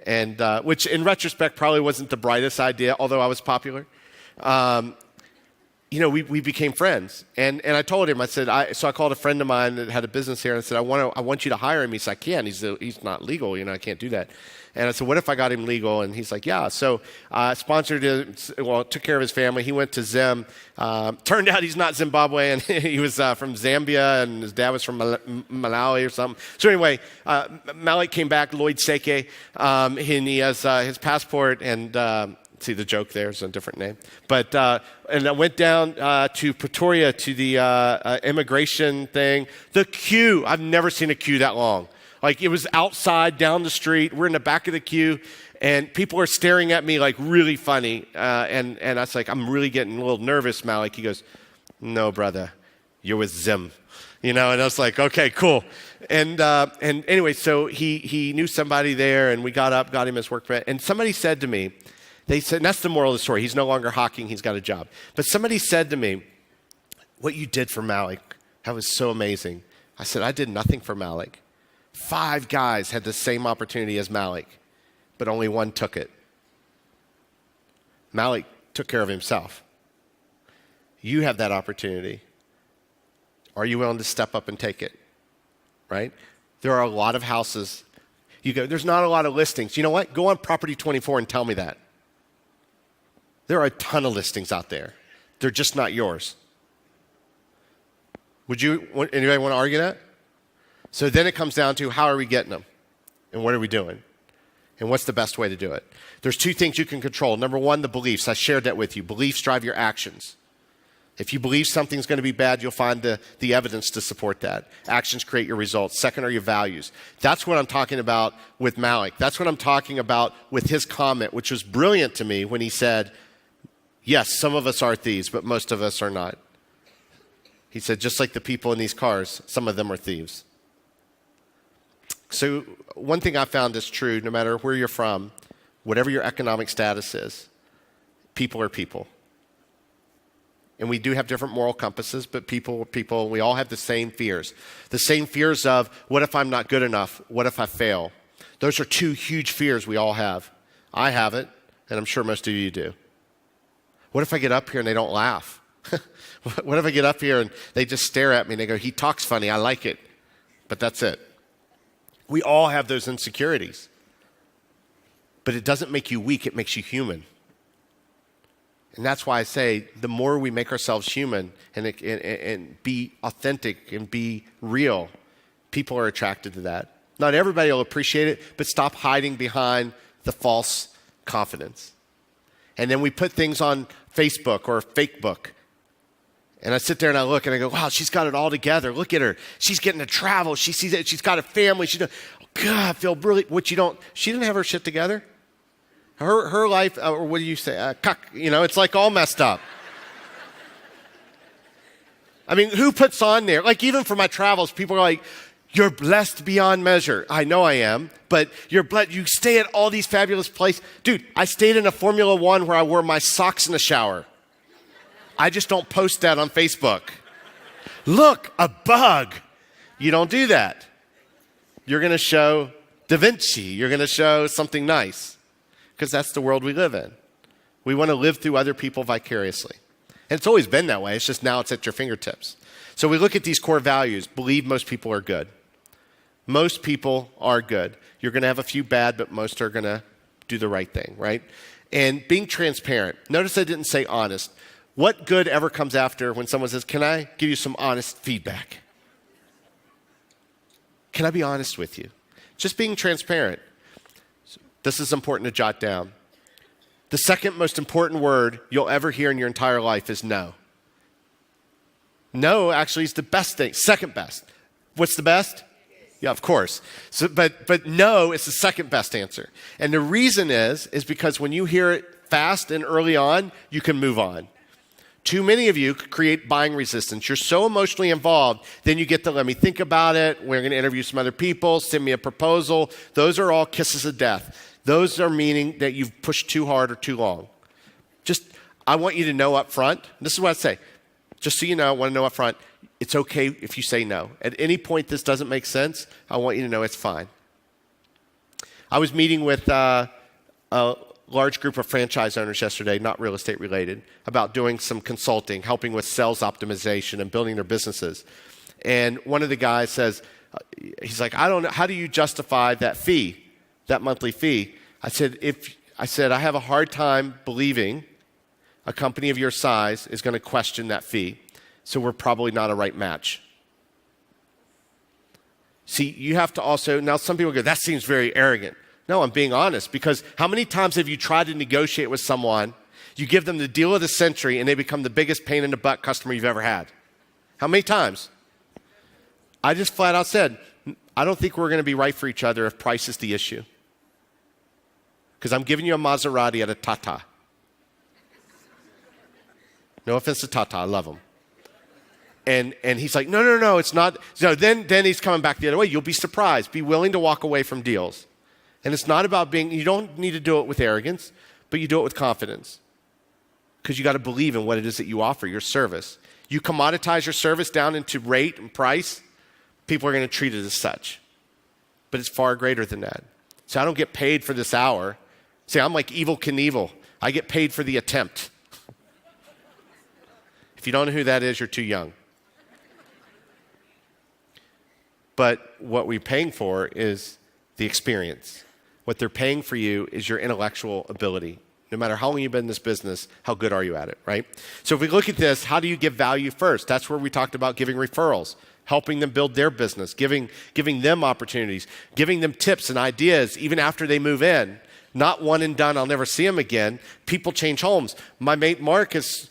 and which in retrospect probably wasn't the brightest idea, although I was popular. We became friends. And I told him, I said, so I called a friend of mine that had a business here, and I said, I want you to hire him. He said, I can't. He's not legal. I can't do that. And I said, what if I got him legal? And he's like, yeah. So I sponsored him, took care of his family. He went to Zim. Turned out he's not Zimbabwean. He was from Zambia, and his dad was from Malawi or something. So anyway, Malik came back, Lloyd Seke, and he has his passport, and see the joke there, it's a different name. But, and I went down to Pretoria to the immigration thing. The queue, I've never seen a queue that long. Like, it was outside, down the street. We're in the back of the queue, and people are staring at me like really funny. And I was like, I'm really getting a little nervous, Malik. He goes, no, brother, you're with Zim. And I was like, okay, cool. And anyway, so he knew somebody there, and we got up, got him his work permit. And somebody said to me, they said, and that's the moral of the story. He's no longer hawking. He's got a job. But somebody said to me, what you did for Malik, that was so amazing. I said, I did nothing for Malik. 5 guys had the same opportunity as Malik, but only one took it. Malik took care of himself. You have that opportunity. Are you willing to step up and take it? Right? There are a lot of houses. You go, there's not a lot of listings. You know what? Go on Property 24 and tell me that. There are a ton of listings out there. They're just not yours. Anybody want to argue that? So then it comes down to, how are we getting them? And what are we doing? And what's the best way to do it? There's 2 things you can control. Number 1, the beliefs. I shared that with you. Beliefs drive your actions. If you believe something's going to be bad, you'll find the evidence to support that. Actions create your results. Second are your values. That's what I'm talking about with Malik. That's what I'm talking about with his comment, which was brilliant to me when he said, yes, some of us are thieves, but most of us are not. He said, just like the people in these cars, some of them are thieves. So one thing I found is true, no matter where you're from, whatever your economic status is, people are people. And we do have different moral compasses, but people, we all have the same fears. The same fears of, what if I'm not good enough? What if I fail? Those are 2 huge fears we all have. I have it, and I'm sure most of you do. What if I get up here and they don't laugh? What if I get up here and they just stare at me and they go, he talks funny, I like it, but that's it. We all have those insecurities. But it doesn't make you weak, it makes you human. And that's why I say the more we make ourselves human and be authentic and be real, people are attracted to that. Not everybody will appreciate it, but stop hiding behind the false confidence. And then we put things on Facebook or Fakebook. And I sit there and I look and I go, wow, she's got it all together. Look at her. She's getting to travel. She sees it. She's got a family. God, I feel really, she didn't have her shit together. Her life, or what do you say? It's like all messed up. I mean, who puts on there? Like, even for my travels, people are like, You're blessed beyond measure. I know I am, but you're blessed. You stay at all these fabulous places. Dude, I stayed in a Formula One where I wore my socks in the shower. I just don't post that on Facebook. Look, a bug. You don't do that. You're going to show Da Vinci. You're going to show something nice because that's the world we live in. We want to live through other people vicariously. And it's always been that way. It's just now it's at your fingertips. So we look at these core values. Believe most people are good. Most people are good. You're going to have a few bad, but most are going to do the right thing, right? And being transparent. Notice I didn't say honest. What good ever comes after when someone says, can I give you some honest feedback? Can I be honest with you? Just being transparent. This is important to jot down. The second most important word you'll ever hear in your entire life is no. No actually is the best thing, second best. What's the best? Yeah, of course. So, but no is the second best answer. And the reason is because when you hear it fast and early on, you can move on. Too many of you create buying resistance. You're so emotionally involved, then you get to let me think about it. We're going to interview some other people, send me a proposal. Those are all kisses of death. Those are meaning that you've pushed too hard or too long. I want you to know up front. This is what I say. Just so you know, I want to know up front, it's okay if you say no. At any point this doesn't make sense, I want you to know it's fine. I was meeting with a large group of franchise owners yesterday, not real estate related, about doing some consulting, helping with sales optimization and building their businesses. And one of the guys says, he's like, I don't know, how do you justify that fee, that monthly fee? I said, I have a hard time believing a company of your size is going to question that fee. So we're probably not a right match. See, you have to also, now some people go, that seems very arrogant. No, I'm being honest, because how many times have you tried to negotiate with someone, you give them the deal of the century, and they become the biggest pain in the butt customer you've ever had? How many times? I just flat out said, I don't think we're going to be right for each other if price is the issue. Because I'm giving you a Maserati at a Tata. No offense to Tata, I love him. And he's like, no, it's not. No, then he's coming back the other way. You'll be surprised. Be willing to walk away from deals. And it's not about you don't need to do it with arrogance, but you do it with confidence. Because you got to believe in what it is that you offer, your service. You commoditize your service down into rate and price, people are going to treat it as such. But it's far greater than that. So I don't get paid for this hour. See, I'm like Evel Knievel. I get paid for the attempt. If you don't know who that is, you're too young. But what we're paying for is the experience. What they're paying for you is your intellectual ability. No matter how long you've been in this business, how good are you at it, right? So if we look at this, how do you give value first? That's where we talked about giving referrals, helping them build their business, giving them opportunities, giving them tips and ideas even after they move in. Not one and done, I'll never see them again. People change homes. My mate Mark was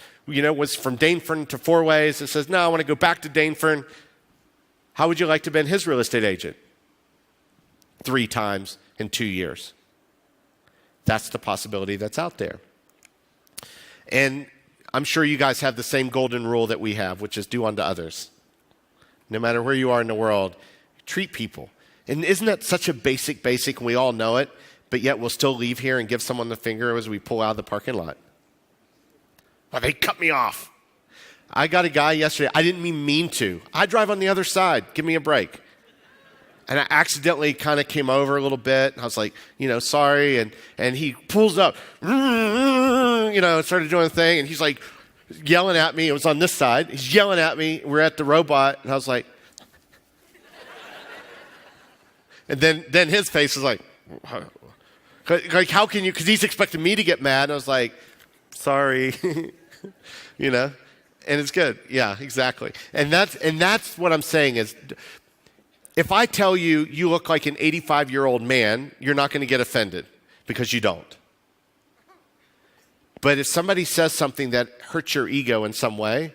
from Danefern to Four Ways and says, no, I want to go back to Danefern. How would you like to have been his real estate agent? 3 times in 2 years. That's the possibility that's out there. And I'm sure you guys have the same golden rule that we have, which is do unto others. No matter where you are in the world, treat people. And isn't that such a basic, and we all know it, but yet we'll still leave here and give someone the finger as we pull out of the parking lot? Oh, they cut me off. I got a guy yesterday, I didn't mean to. I drive on the other side, give me a break. And I accidentally kind of came over a little bit. I was like, sorry. And he pulls up, started doing a thing. And he's like yelling at me. It was on this side. He's yelling at me. We're at the robot. And I was like, and then his face was like how can you, because he's expecting me to get mad. And I was like, sorry, and it's good. Yeah, exactly. And that's what I'm saying is, if I tell you you look like an 85-year-old man, you're not going to get offended because you don't. But if somebody says something that hurts your ego in some way,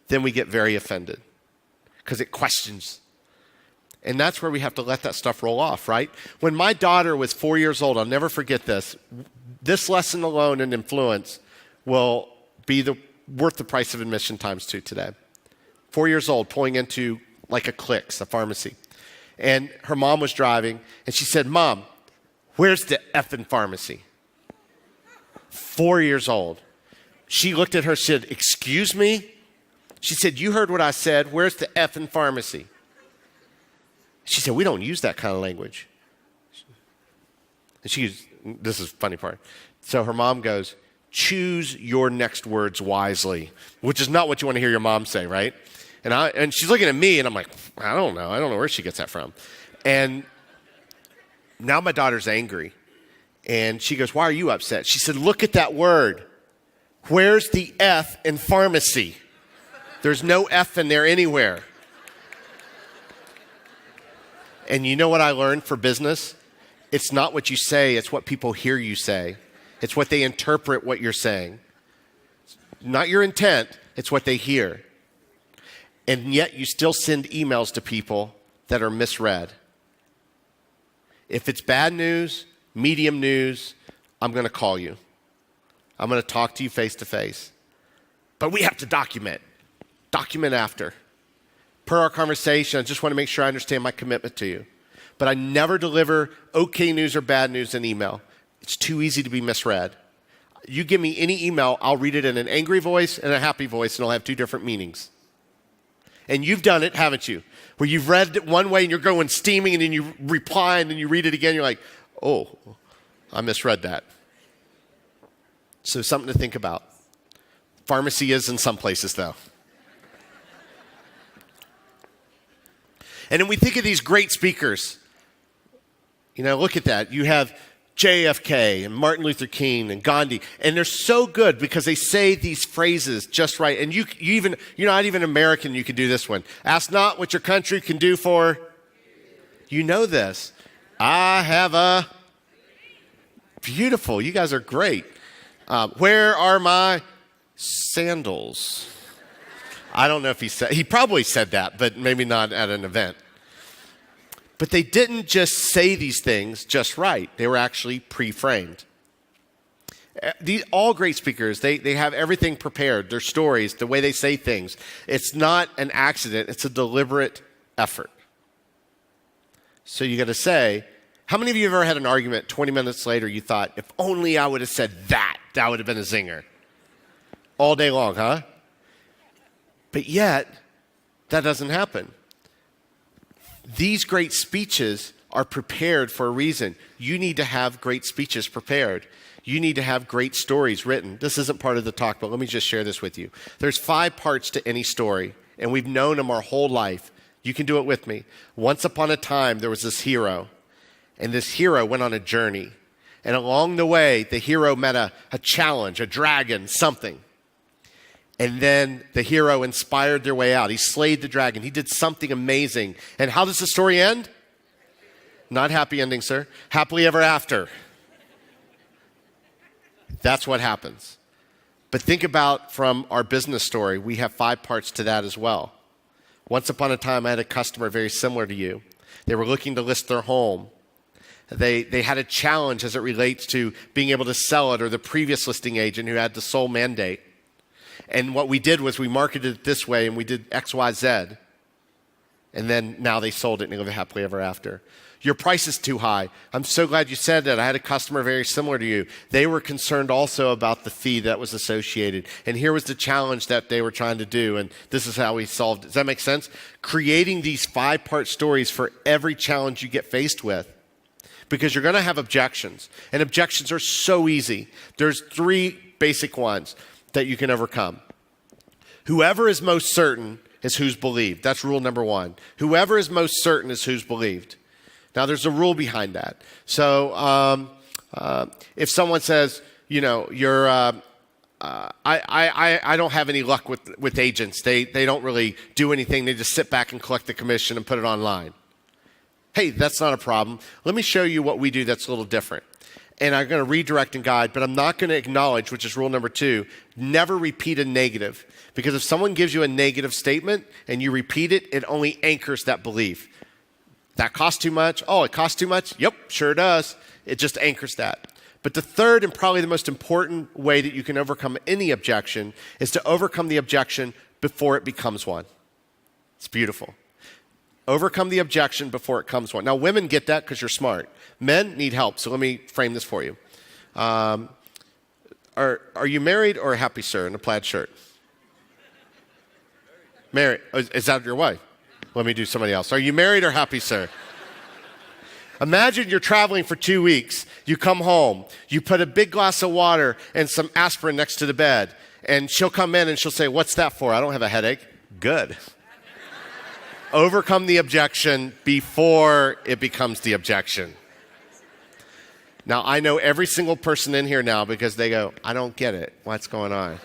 then we get very offended because it questions. And that's where we have to let that stuff roll off, right? When my daughter was 4 years old, I'll never forget this. This lesson alone in influence will be worth the price of admission times 2 today. 4 years old, pulling into like a Clicks, a pharmacy. And her mom was driving, and she said, Mom, where's the effing pharmacy? 4 years old. She looked at her and said, excuse me? She said, you heard what I said. Where's the effing pharmacy? She said, we don't use that kind of language. And this is the funny part. So her mom goes, choose your next words wisely, which is not what you want to hear your mom say, right? And she's looking at me, and I'm like, I don't know where she gets that from. And now my daughter's angry. And she goes, why are you upset? She said, look at that word. Where's the F in pharmacy? There's no F in there anywhere. And you know what I learned for business? It's not what you say, it's what people hear you say. It's what they interpret what you're saying. Not your intent, it's what they hear. And yet you still send emails to people that are misread. If it's bad news, medium news, I'm going to call you. I'm going to talk to you face to face. But we have to document. Document after. Per our conversation, I just want to make sure I understand my commitment to you. But I never deliver okay news or bad news in email. It's too easy to be misread. You give me any email, I'll read it in an angry voice and a happy voice, and it'll have two different meanings. And you've done it, haven't you? Where you've read it one way and you're going steaming, and then you reply and then you read it again, you're like, oh, I misread that. So something to think about. Pharmacy is in some places, though. And then we think of these great speakers. You know, look at that. You have JFK and Martin Luther King and Gandhi, and they're so good because they say these phrases just right. And you're not even American, you can do this one. Ask not what your country can do for you. Know this. I have a beautiful. You guys are great. Where are my sandals? I don't know if he probably said that, but maybe not at an event. But they didn't just say these things just right. They were actually pre-framed. All great speakers, they have everything prepared, their stories, the way they say things. It's not an accident, it's a deliberate effort. So you got to say, how many of you have ever had an argument 20 minutes later you thought, if only I would have said that would have been a zinger? All day long, huh? But yet, that doesn't happen. These great speeches are prepared for a reason. You need to have great speeches prepared. You need to have great stories written. This isn't part of the talk, but let me just share this with you. There's 5 parts to any story, and we've known them our whole life. You can do it with me. Once upon a time, there was this hero, and this hero went on a journey. And along the way, the hero met a challenge, a dragon, something. And then the hero inspired their way out. He slayed the dragon. He did something amazing. And how does the story end? Not happy ending, sir. Happily ever after. That's what happens. But think about from our business story, we have 5 parts to that as well. Once upon a time, I had a customer very similar to you. They were looking to list their home. They had a challenge as it relates to being able to sell it, or the previous listing agent who had the sole mandate. And what we did was we marketed it this way, and we did X, Y, Z. And then now they sold it and they live happily ever after. Your price is too high. I'm so glad you said that. I had a customer very similar to you. They were concerned also about the fee that was associated. And here was the challenge that they were trying to do. And this is how we solved it. Does that make sense? Creating these 5-part stories for every challenge you get faced with. Because you're going to have objections. And objections are so easy. There's 3 basic ones that you can overcome. Whoever is most certain is who's believed. That's rule number 1. Whoever is most certain is who's believed. Now, there's a rule behind that. So, if someone says, you know, I don't have any luck with agents. They don't really do anything. They just sit back and collect the commission and put it online. Hey, that's not a problem. Let me show you what we do that's a little different. And I'm going to redirect and guide, but I'm not going to acknowledge, which is rule number 2, never repeat a negative. Because if someone gives you a negative statement and you repeat it, it only anchors that belief. That costs too much? Oh, it costs too much? Yep, sure does. It just anchors that. But the third and probably the most important way that you can overcome any objection is to overcome the objection before it becomes one. It's beautiful. Overcome the objection before it comes one. Now, women get that because you're smart. Men need help, so let me frame this for you. Are you married or happy, sir, in a plaid shirt? Married. Oh, is that your wife? Let me do somebody else. Are you married or happy, sir? Imagine you're traveling for 2 weeks. You come home. You put a big glass of water and some aspirin next to the bed. And she'll come in and she'll say, what's that for? I don't have a headache. Good. Overcome the objection before it becomes the objection. Now, I know every single person in here now because they go, I don't get it. What's going on?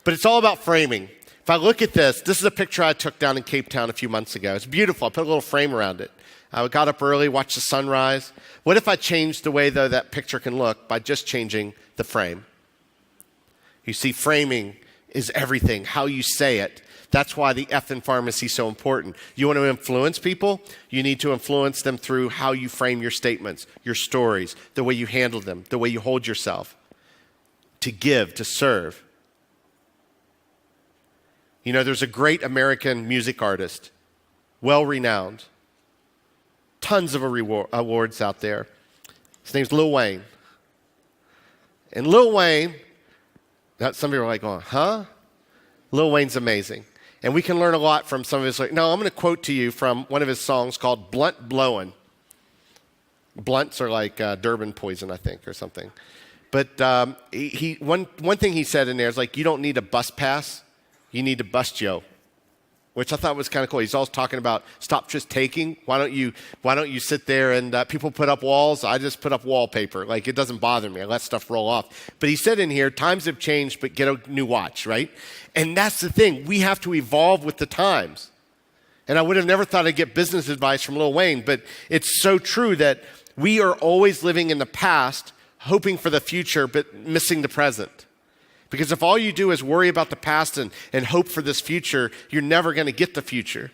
But it's all about framing. If I look at this is a picture I took down in Cape Town a few months ago. It's beautiful. I put a little frame around it. I got up early, watched the sunrise. What if I changed the way, though, that picture can look by just changing the frame? You see, framing is everything, how you say it. That's why the F in pharmacy is so important. You want to influence people? You need to influence them through how you frame your statements, your stories, the way you handle them, the way you hold yourself, to give, to serve. You know, there's a great American music artist, well-renowned, tons of awards out there. His name's Lil Wayne. And Lil Wayne, some people are like, going, huh? Lil Wayne's amazing. And we can learn a lot from some of his, no, I'm going to quote to you from one of his songs called Blunt Blowin'. Blunts are like Durban poison, I think, or something. But one thing he said in there is like, you don't need a bus pass, you need to bust yo, which I thought was kind of cool. He's always talking about stop just taking. Why don't you sit there and people put up walls? I just put up wallpaper. Like, it doesn't bother me. I let stuff roll off. But he said in here, times have changed, but get a new watch, right? And that's the thing. We have to evolve with the times. And I would have never thought I'd get business advice from Lil Wayne, but it's so true that we are always living in the past, hoping for the future, but missing the present. Because if all you do is worry about the past and hope for this future, you're never going to get the future.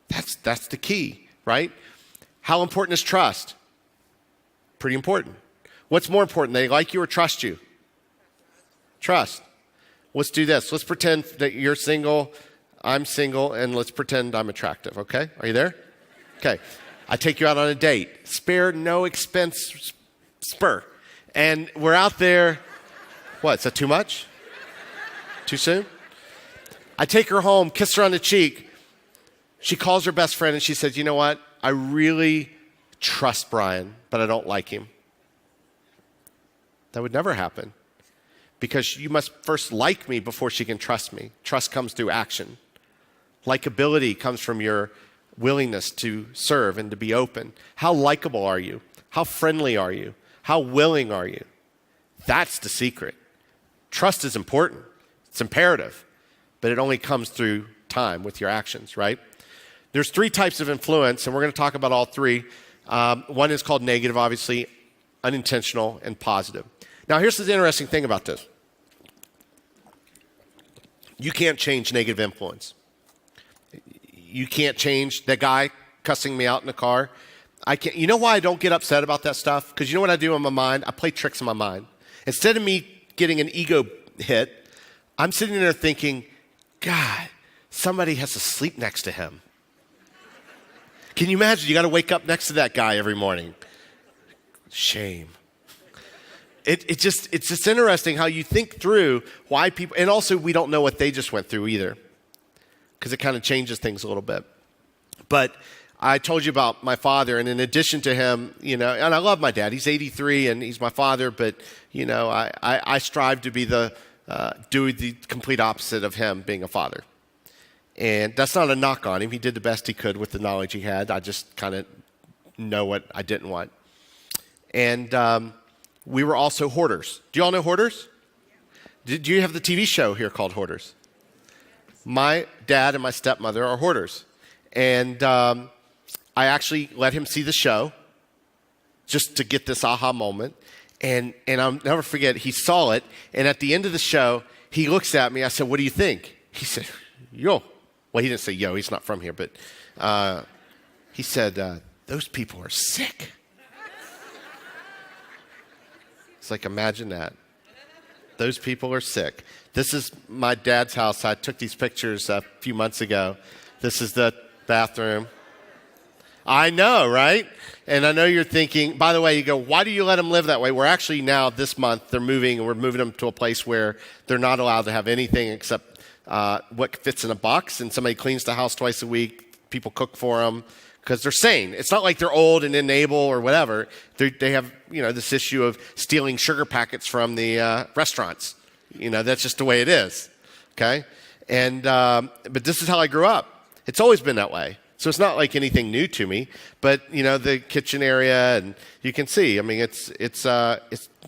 That's the key, right? How important is trust? Pretty important. What's more important, they like you or trust you? Trust. Let's do this. Let's pretend that you're single, I'm single, and let's pretend I'm attractive, okay? Are you there? Okay. I take you out on a date. Spare no expense spur. And we're out there. What, is that too much? Too soon? I take her home, kiss her on the cheek. She calls her best friend and she says, you know what? I really trust Brian, but I don't like him. That would never happen. Because you must first like me before she can trust me. Trust comes through action. Likability comes from your willingness to serve and to be open. How likable are you? How friendly are you? How willing are you? That's the secret. Trust is important. It's imperative. But it only comes through time with your actions, right? There's 3 types of influence, and we're going to talk about all 3. One is called negative, obviously, unintentional, and positive. Now, here's the interesting thing about this. You can't change negative influence. You can't change the guy cussing me out in the car. I can't. You know why I don't get upset about that stuff? Because you know what I do in my mind? I play tricks in my mind. Instead of me getting an ego hit, I'm sitting there thinking, God, somebody has to sleep next to him. Can you imagine? You got to wake up next to that guy every morning. Shame. It's just interesting how you think through why people, and also we don't know what they just went through either, because it kind of changes things a little bit. But I told you about my father, and in addition to him, and I love my dad. He's 83, and he's my father, but, I strive to be do the complete opposite of him being a father. And that's not a knock on him. He did the best he could with the knowledge he had. I just kind of know what I didn't want. And we were also hoarders. Do you all know Hoarders? Do you have the TV show here called Hoarders? My dad and my stepmother are hoarders. And I actually let him see the show just to get this aha moment. And I'll never forget, he saw it. And at the end of the show, he looks at me. I said, what do you think? He said, yo. Well, he didn't say yo. He's not from here. But he said, those people are sick. It's like, imagine that. those people are sick. This is my dad's house. I took these pictures a few months ago. This is the bathroom. I know, right? And I know you're thinking, by the way, you go, why do you let them live that way? We're actually now, this month, they're moving, and we're moving them to a place where they're not allowed to have anything except what fits in a box, and somebody cleans the house twice a week. People cook for them because they're sane. It's not like they're old and unable or whatever. They have, this issue of stealing sugar packets from the restaurants. That's just the way it is, okay? And but this is how I grew up. It's always been that way. So it's not like anything new to me, but the kitchen area, and you can see. I mean, it's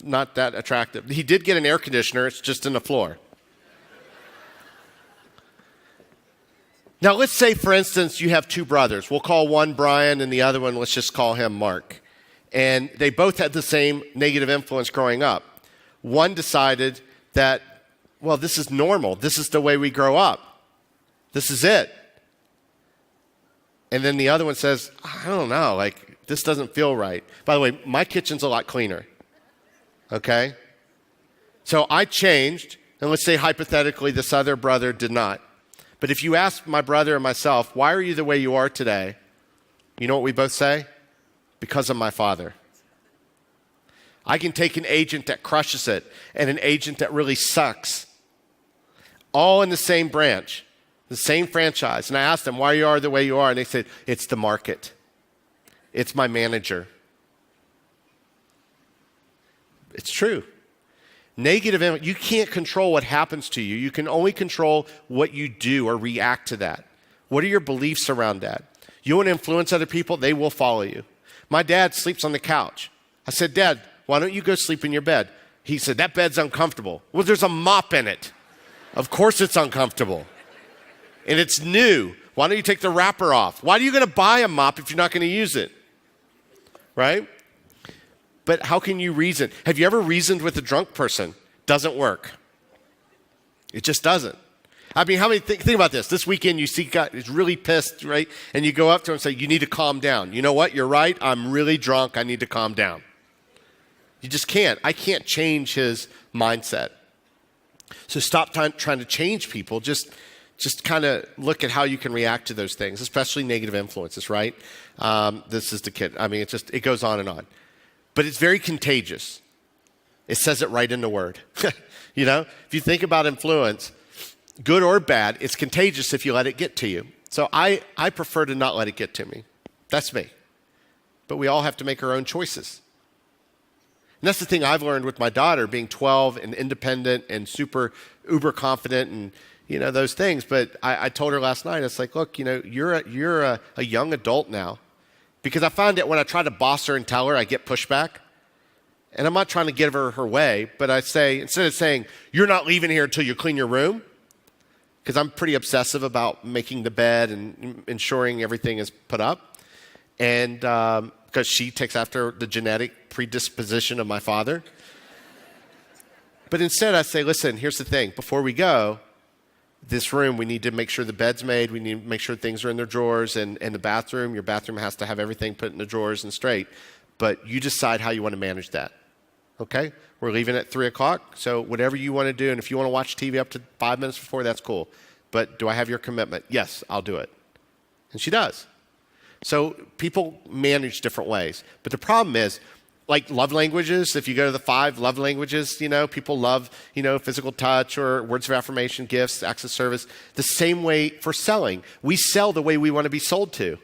not that attractive. He did get an air conditioner. It's just in the floor. Now, let's say, for instance, you have two brothers. We'll call one Brian, and the other one, let's just call him Mark. And they both had the same negative influence growing up. One decided that, well, this is normal. This is the way we grow up. This is it. And then the other one says, I don't know, this doesn't feel right. By the way, my kitchen's a lot cleaner, okay? So I changed, and let's say hypothetically this other brother did not. But if you ask my brother and myself, why are you the way you are today? You know what we both say? Because of my father. I can take an agent that crushes it and an agent that really sucks, all in the same branch. The same franchise. And I asked them, why you are the way you are? And they said, it's the market. It's my manager. It's true. Negative, you can't control what happens to you. You can only control what you do or react to that. What are your beliefs around that? You want to influence other people, they will follow you. My dad sleeps on the couch. I said, Dad, why don't you go sleep in your bed? He said, that bed's uncomfortable. Well, there's a mop in it. Of course it's uncomfortable. And it's new. Why don't you take the wrapper off? Why are you going to buy a mop if you're not going to use it? Right? But how can you reason? Have you ever reasoned with a drunk person? Doesn't work. It just doesn't. I mean, think about this. This weekend you see guy is really pissed, right? And you go up to him and say, you need to calm down. You know what? You're right. I'm really drunk. I need to calm down. You just can't. I can't change his mindset. So stop trying to change people. Just kind of look at how you can react to those things, especially negative influences, right? This is the kid. I mean, it goes on and on. But it's very contagious. It says it right in the word. If you think about influence, good or bad, it's contagious if you let it get to you. So I prefer to not let it get to me. That's me. But we all have to make our own choices. And that's the thing I've learned with my daughter, being 12 and independent and super uber confident and those things. But I told her last night, it's like, look, you're a young adult now. Because I find that when I try to boss her and tell her, I get pushback. And I'm not trying to give her way, but I say, instead of saying, you're not leaving here until you clean your room, because I'm pretty obsessive about making the bed and ensuring everything is put up. And because she takes after the genetic predisposition of my father. But instead I say, listen, here's the thing. Before we go, this room, we need to make sure the bed's made. We need to make sure things are in their drawers. And the bathroom, your bathroom has to have everything put in the drawers and straight. But you decide how you want to manage that. Okay? We're leaving at 3 o'clock. So whatever you want to do, and if you want to watch TV up to 5 minutes before, that's cool. But do I have your commitment? Yes, I'll do it. And she does. So people manage different ways. But the problem is, like love languages, if you go to the 5 love languages, people love, physical touch or words of affirmation, gifts, acts of service. The same way for selling. We sell the way we want to be sold to.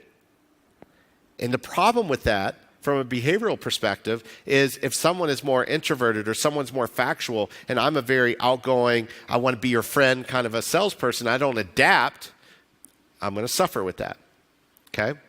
And the problem with that, from a behavioral perspective, is if someone is more introverted or someone's more factual, and I'm a very outgoing, I want to be your friend kind of a salesperson, I don't adapt, I'm going to suffer with that. Okay?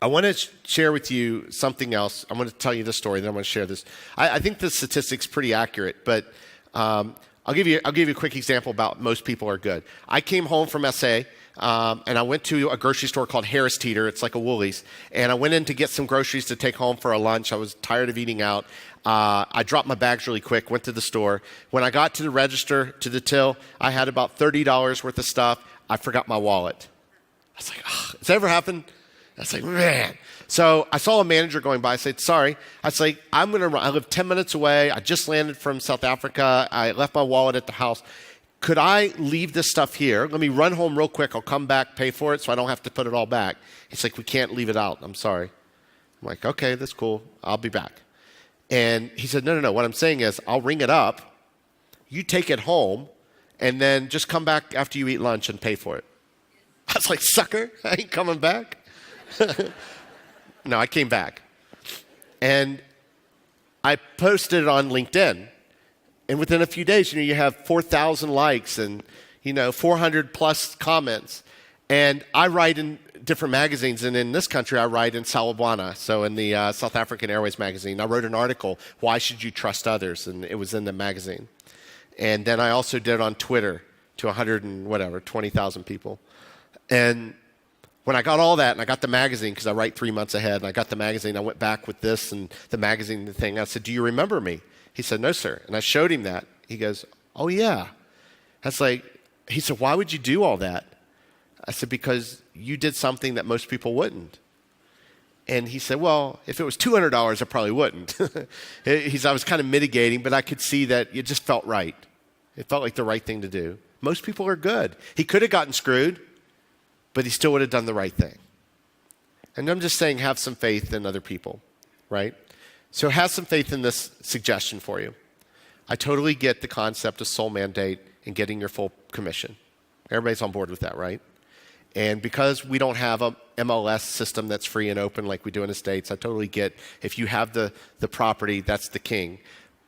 I want to share with you something else. I'm going to tell you the story, then I'm going to share this. I think the statistic's pretty accurate, but I'll give you a quick example about most people are good. I came home from SA, and I went to a grocery store called Harris Teeter. It's like a Woolies. And I went in to get some groceries to take home for a lunch. I was tired of eating out. I dropped my bags really quick, went to the store. When I got to the register, to the till, I had about $30 worth of stuff. I forgot my wallet. I was like, has that ever happened? I was like, man. So I saw a manager going by. I said, sorry. I was like, I live 10 minutes away. I just landed from South Africa. I left my wallet at the house. Could I leave this stuff here? Let me run home real quick. I'll come back, pay for it so I don't have to put it all back. He's like, we can't leave it out. I'm sorry. I'm like, okay, that's cool. I'll be back. And he said, no. What I'm saying is I'll ring it up. You take it home and then just come back after you eat lunch and pay for it. I was like, sucker, I ain't coming back. No, I came back. And I posted it on LinkedIn. And within a few days, you have 4,000 likes and, 400 plus comments. And I write in different magazines. And in this country, I write in Salabwana. So in the South African Airways magazine, I wrote an article, Why Should You Trust Others? And it was in the magazine. And then I also did it on Twitter to 20,000 people. And when I got all that, and I got the magazine, because I write 3 months ahead, and I got the magazine, I went back with this and the magazine thing. I said, do you remember me? He said, no, sir. And I showed him that. He goes, oh, yeah. He said, why would you do all that? I said, because you did something that most people wouldn't. And he said, well, if it was $200, I probably wouldn't. I was kind of mitigating, but I could see that it just felt right. It felt like the right thing to do. Most people are good. He could have gotten screwed, but he still would have done the right thing. And I'm just saying, have some faith in other people, right? So have some faith in this suggestion for you. I totally get the concept of soul mandate and getting your full commission. Everybody's on board with that, right? And because we don't have a MLS system that's free and open like we do in the States, I totally get if you have the property, that's the king.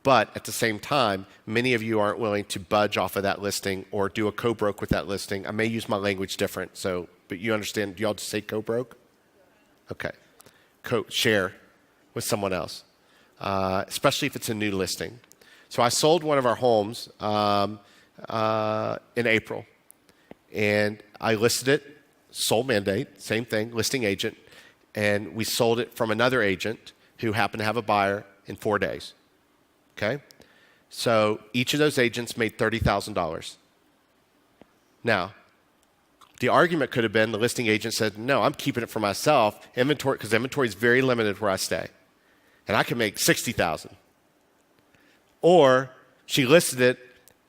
But at the same time, many of you aren't willing to budge off of that listing or do a co-broke with that listing. I may use my language different, but you understand, do y'all just say co-broke? Okay. Share with someone else, especially if it's a new listing. So I sold one of our homes in April, and I listed it, sold mandate, same thing, listing agent, and we sold it from another agent who happened to have a buyer in 4 days. Okay? So each of those agents made $30,000. Now, the argument could have been the listing agent said, no, I'm keeping it for myself, because inventory is very limited where I stay, and I can make $60,000. Or she listed it,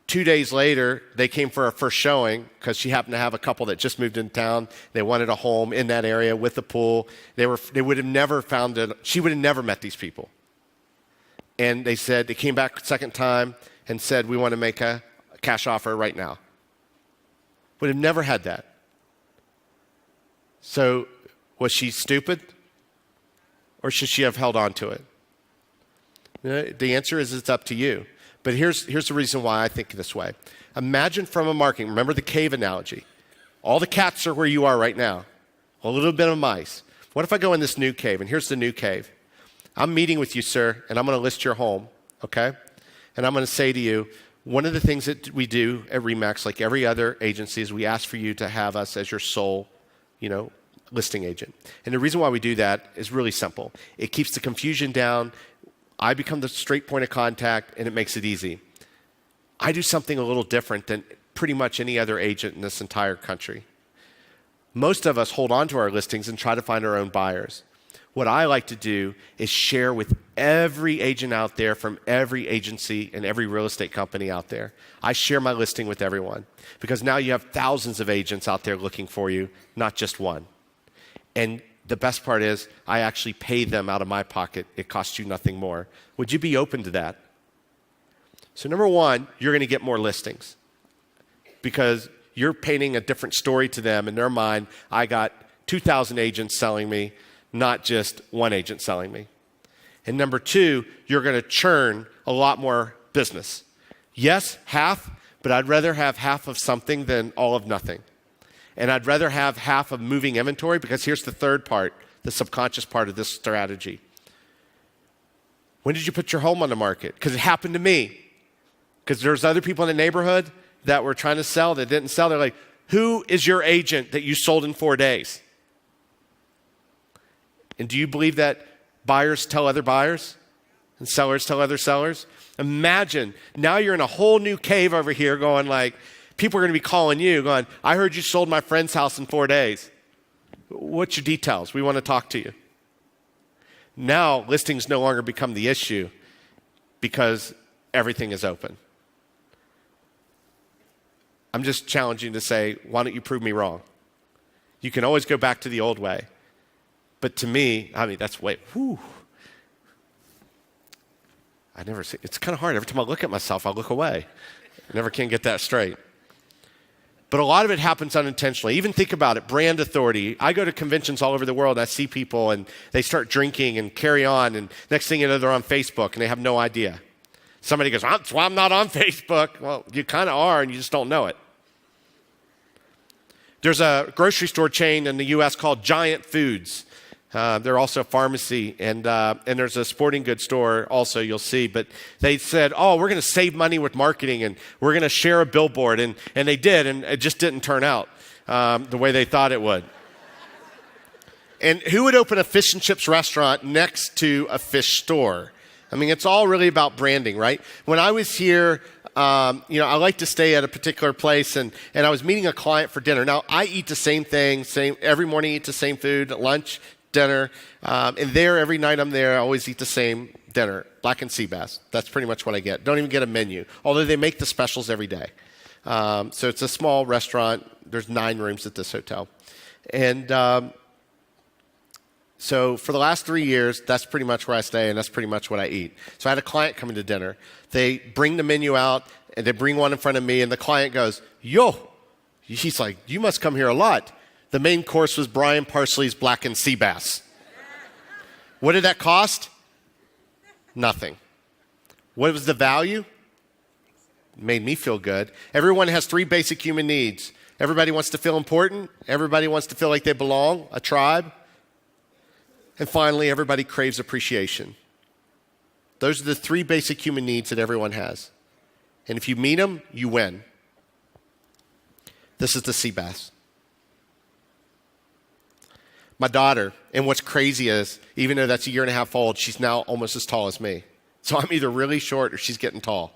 2 days later, they came for a first showing because she happened to have a couple that just moved into town. They wanted a home in that area with a pool. They would have never found it. She would have never met these people. And they came back a second time and said, we want to make a cash offer right now. Would have never had that. So was she stupid? Or should she have held on to it? The answer is it's up to you. But here's the reason why I think this way. Imagine from a marketing, remember the cave analogy. All the cats are where you are right now. A little bit of mice. What if I go in this new cave? And here's the new cave. I'm meeting with you, sir, and I'm going to list your home, okay? And I'm going to say to you, one of the things that we do at RE/MAX, like every other agency, is we ask for you to have us as your sole, listing agent. And the reason why we do that is really simple. It keeps the confusion down. I become the straight point of contact, and it makes it easy. I do something a little different than pretty much any other agent in this entire country. Most of us hold on to our listings and try to find our own buyers. What I like to do is share with every agent out there from every agency and every real estate company out there. I share my listing with everyone because now you have thousands of agents out there looking for you, not just one. And the best part is I actually pay them out of my pocket. It costs you nothing more. Would you be open to that? So number one, you're going to get more listings because you're painting a different story to them. In their mind, I got 2,000 agents selling me, not just one agent selling me. And number two, you're going to churn a lot more business. Yes, half, but I'd rather have half of something than all of nothing. And I'd rather have half of moving inventory because here's the third part, the subconscious part of this strategy. When did you put your home on the market? Because it happened to me. Because there's other people in the neighborhood that were trying to sell that didn't sell. They're like, who is your agent that you sold in 4 days? And do you believe that buyers tell other buyers and sellers tell other sellers? Imagine, now you're in a whole new cave over here going like, people are going to be calling you going, I heard you sold my friend's house in 4 days. What's your details? We want to talk to you. Now, listings no longer become the issue because everything is open. I'm just challenging to say, why don't you prove me wrong? You can always go back to the old way. But to me, that's way, whew. It's kind of hard. Every time I look at myself, I look away. I never can get that straight. But a lot of it happens unintentionally. Even think about it, brand authority. I go to conventions all over the world. I see people and they start drinking and carry on. And next thing you know, they're on Facebook and they have no idea. Somebody goes, that's why I'm not on Facebook. Well, you kind of are and you just don't know it. There's a grocery store chain in the U.S. called Giant Foods. They're also a pharmacy, and there's a sporting goods store also, you'll see. But they said, we're going to save money with marketing, and we're going to share a billboard. And they did, and it just didn't turn out the way they thought it would. And who would open a fish and chips restaurant next to a fish store? It's all really about branding, right? When I was here, I like to stay at a particular place, and I was meeting a client for dinner. Now, I eat the same thing, every morning I eat the same food, at lunch, dinner, and every night I'm there, I always eat the same dinner, black and sea bass. That's pretty much what I get. Don't even get a menu, although they make the specials every day. So it's a small restaurant. There's 9 rooms at this hotel. And so for the last 3 years, that's pretty much where I stay, and that's pretty much what I eat. So I had a client coming to dinner. They bring the menu out, and they bring one in front of me, and the client goes, yo, he's like, you must come here a lot. The main course was Brian Parsley's black and sea bass. What did that cost? Nothing. What was the value? It made me feel good. Everyone has 3 basic human needs. Everybody wants to feel important. Everybody wants to feel like they belong, a tribe. And finally, everybody craves appreciation. Those are the 3 basic human needs that everyone has. And if you meet them, you win. This is the sea bass. My daughter, and what's crazy is, even though that's a 1.5 years old, she's now almost as tall as me. So I'm either really short or she's getting tall.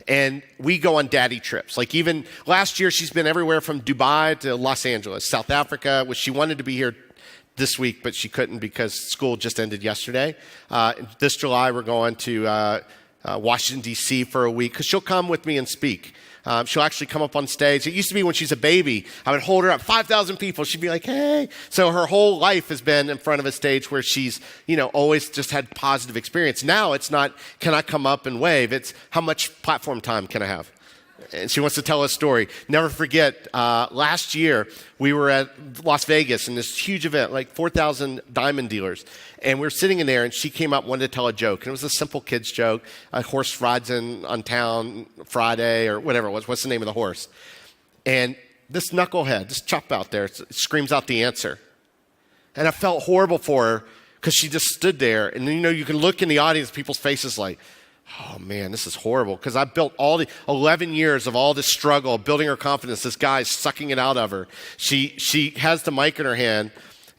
And we go on daddy trips. Like even last year, she's been everywhere from Dubai to Los Angeles, South Africa, which she wanted to be here this week, but she couldn't because school just ended yesterday. This July, we're going to Washington, D.C. for a week because she'll come with me and speak. She'll actually come up on stage. It used to be when she's a baby, I would hold her up, 5,000 people. She'd be like, hey. So her whole life has been in front of a stage where she's, always just had positive experience. Now it's not, can I come up and wave? It's how much platform time can I have? And she wants to tell a story. Never forget, last year we were at Las Vegas in this huge event, like 4,000 diamond dealers. And we were sitting in there and she came up and wanted to tell a joke. And it was a simple kid's joke. A horse rides in on town Friday or whatever it was. What's the name of the horse? And this knucklehead, this chop out there, screams out the answer. And I felt horrible for her because she just stood there. And you can look in the audience, people's faces like, oh man, this is horrible. Because I built all the 11 years of all this struggle, building her confidence. This guy's sucking it out of her. She has the mic in her hand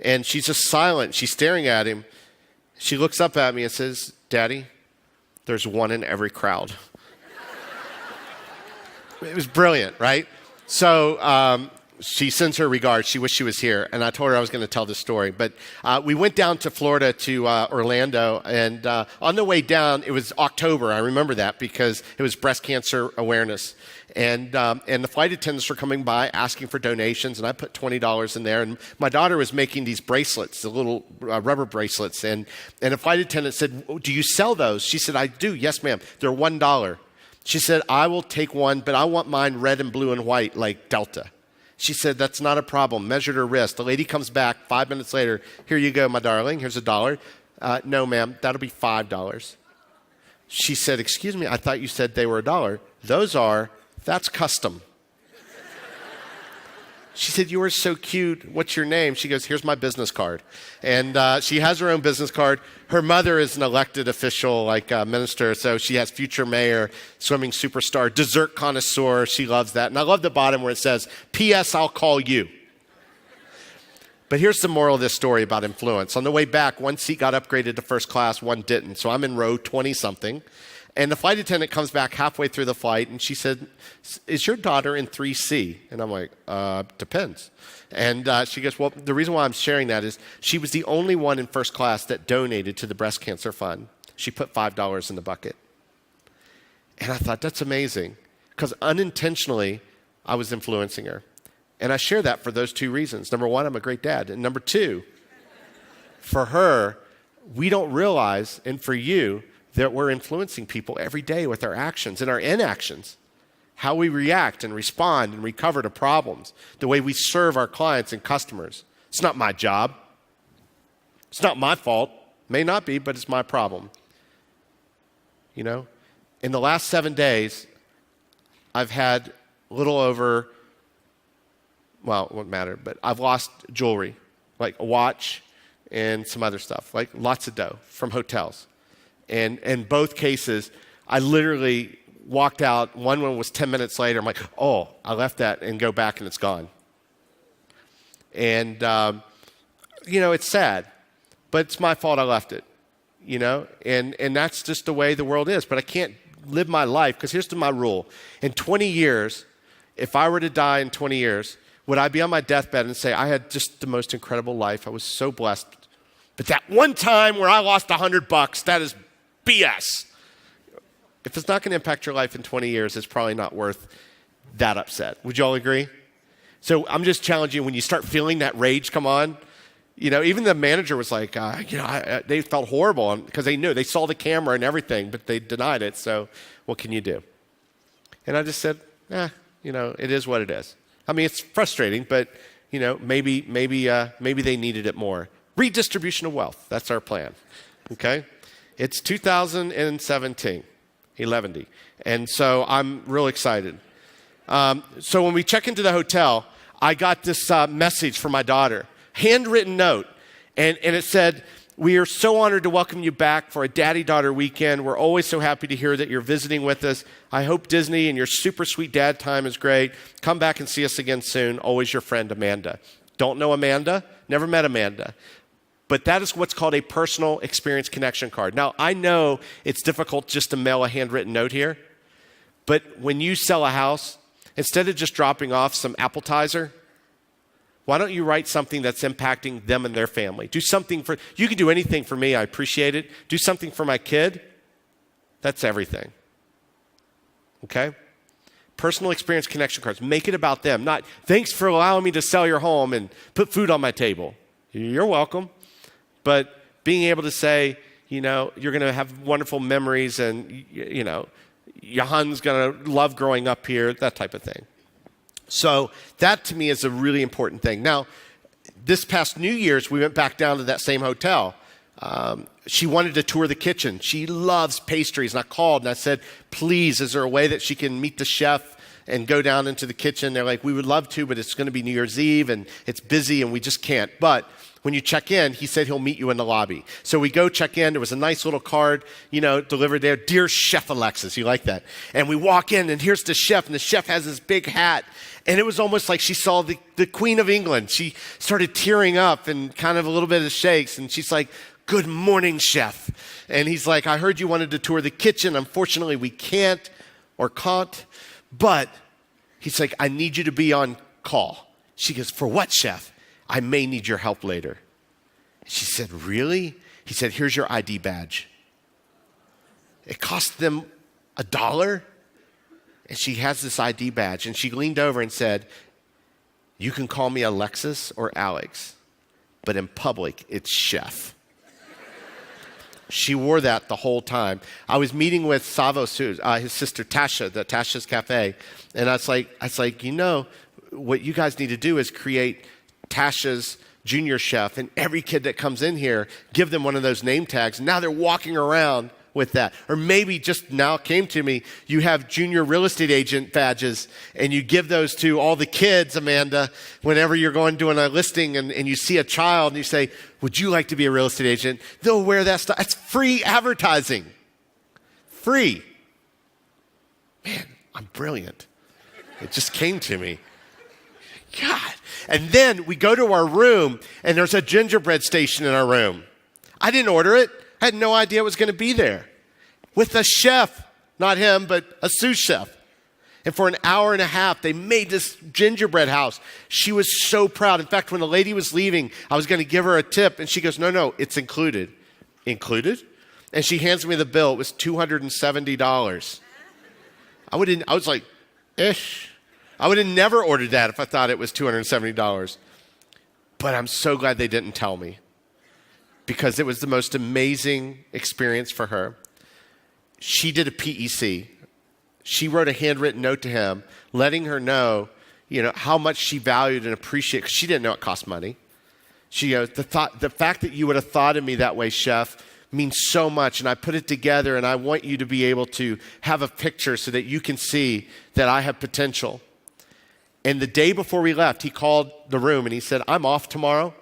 and she's just silent. She's staring at him. She looks up at me and says, Daddy, there's one in every crowd. It was brilliant, right? So she sends her regards. She wished she was here. And I told her I was going to tell this story. But we went down to Florida to Orlando. And on the way down, it was October. I remember that because it was breast cancer awareness. And the flight attendants were coming by asking for donations. And I put $20 in there. And my daughter was making these bracelets, the little rubber bracelets. And the flight attendant said, do you sell those? She said, I do. Yes, ma'am. They're $1. She said, I will take one, but I want mine red and blue and white like Delta. She said, that's not a problem. Measured her wrist. The lady comes back 5 minutes later. Here you go, my darling. Here's $1. No, ma'am, that'll be $5. She said, excuse me, I thought you said they were $1. That's custom. She said, you are so cute. What's your name? She goes, here's my business card. And she has her own business card. Her mother is an elected official, like a minister. So she has future mayor, swimming superstar, dessert connoisseur. She loves that. And I love the bottom where it says, P.S. I'll call you. But here's the moral of this story about influence. On the way back, one seat got upgraded to first class, one didn't. So I'm in row 20-something. And the flight attendant comes back halfway through the flight, and she said, is your daughter in 3C? And I'm like, depends. And she goes, well, the reason why I'm sharing that is she was the only one in first class that donated to the breast cancer fund. She put $5 in the bucket. And I thought, that's amazing, because unintentionally, I was influencing her. And I share that for those two reasons. Number one, I'm a great dad. And number two, for her, we don't realize, and for you, that we're influencing people every day with our actions and our inactions. How we react and respond and recover to problems. The way we serve our clients and customers. It's not my job. It's not my fault. May not be, but it's my problem. You know? In the last 7 days, I've had a little over, well, it won't matter, but I've lost jewelry, like a watch and some other stuff, like lots of dough from hotels. And in both cases, I literally walked out. One was 10 minutes later. I'm like, oh, I left that, and go back and it's gone. And, it's sad, but it's my fault I left it, and that's just the way the world is. But I can't live my life, because here's my rule. In 20 years, if I were to die in 20 years, would I be on my deathbed and say, I had just the most incredible life. I was so blessed. But that one time where I lost $100, that is BS. If it's not going to impact your life in 20 years, it's probably not worth that upset. Would you all agree? So I'm just challenging you, when you start feeling that rage come on, even the manager was like, they felt horrible because they saw the camera and everything, but they denied it. So what can you do? And I just said, it is what it is. I mean, it's frustrating, but maybe they needed it more. Redistribution of wealth. That's our plan. Okay? It's 2017, 11. And so I'm real excited. So when we check into the hotel, I got this message from my daughter, handwritten note. And it said, we are so honored to welcome you back for a daddy-daughter weekend. We're always so happy to hear that you're visiting with us. I hope Disney and your super sweet dad time is great. Come back and see us again soon. Always your friend, Amanda. Don't know Amanda? Never met Amanda. But that is what's called a personal experience connection card. Now, I know it's difficult just to mail a handwritten note here, but when you sell a house, instead of just dropping off some appetizer, why don't you write something that's impacting them and their family? Do something you can do anything for me, I appreciate it. Do something for my kid, that's everything. Okay? Personal experience connection cards, make it about them. Not, thanks for allowing me to sell your home and put food on my table. You're welcome. But being able to say, you're going to have wonderful memories, and, Johan's going to love growing up here, that type of thing. So that to me is a really important thing. Now, this past New Year's, we went back down to that same hotel. She wanted to tour the kitchen. She loves pastries. And I called and I said, please, is there a way that she can meet the chef and go down into the kitchen? They're like, we would love to, but it's going to be New Year's Eve and it's busy and we just can't. But when you check in, he said he'll meet you in the lobby. So we go check in. There was a nice little card, delivered there. Dear Chef Alexis, you like that? And we walk in, and here's the chef, and the chef has this big hat. And it was almost like she saw the Queen of England. She started tearing up and kind of a little bit of shakes. And she's like, good morning, chef. And he's like, I heard you wanted to tour the kitchen. Unfortunately, we can't. But he's like, I need you to be on call. She goes, for what, chef? I may need your help later. She said, really? He said, here's your ID badge. It cost them $1. And she has this ID badge. And she leaned over and said, you can call me Alexis or Alex, but in public, it's chef. She wore that the whole time. I was meeting with Savos, his sister Tasha, the Tasha's Cafe. And I was like, what you guys need to do is create Tasha's junior chef, and every kid that comes in here, give them one of those name tags. Now they're walking around with that. Or maybe just now came to me, you have junior real estate agent badges, and you give those to all the kids, Amanda, whenever you're going doing a listing and you see a child and you say, would you like to be a real estate agent? They'll wear that stuff. It's free advertising. Free. Man, I'm brilliant. It just came to me. God. And then we go to our room, and there's a gingerbread station in our room. I didn't order it. I had no idea it was going to be there. with a chef, not him, but a sous chef. And for an hour and a half, they made this gingerbread house. She was so proud. In fact, when the lady was leaving, I was going to give her a tip. And she goes, no, it's included. Included? And she hands me the bill. It was $270. I was like, ish. I would have never ordered that if I thought it was $270. But I'm so glad they didn't tell me, because it was the most amazing experience for her. She did a PEC. She wrote a handwritten note to him, letting her know, how much she valued and appreciated, because she didn't know it cost money. She goes, the fact that you would have thought of me that way, chef, means so much, and I put it together, and I want you to be able to have a picture so that you can see that I have potential. And the day before we left, he called the room and he said, I'm off tomorrow,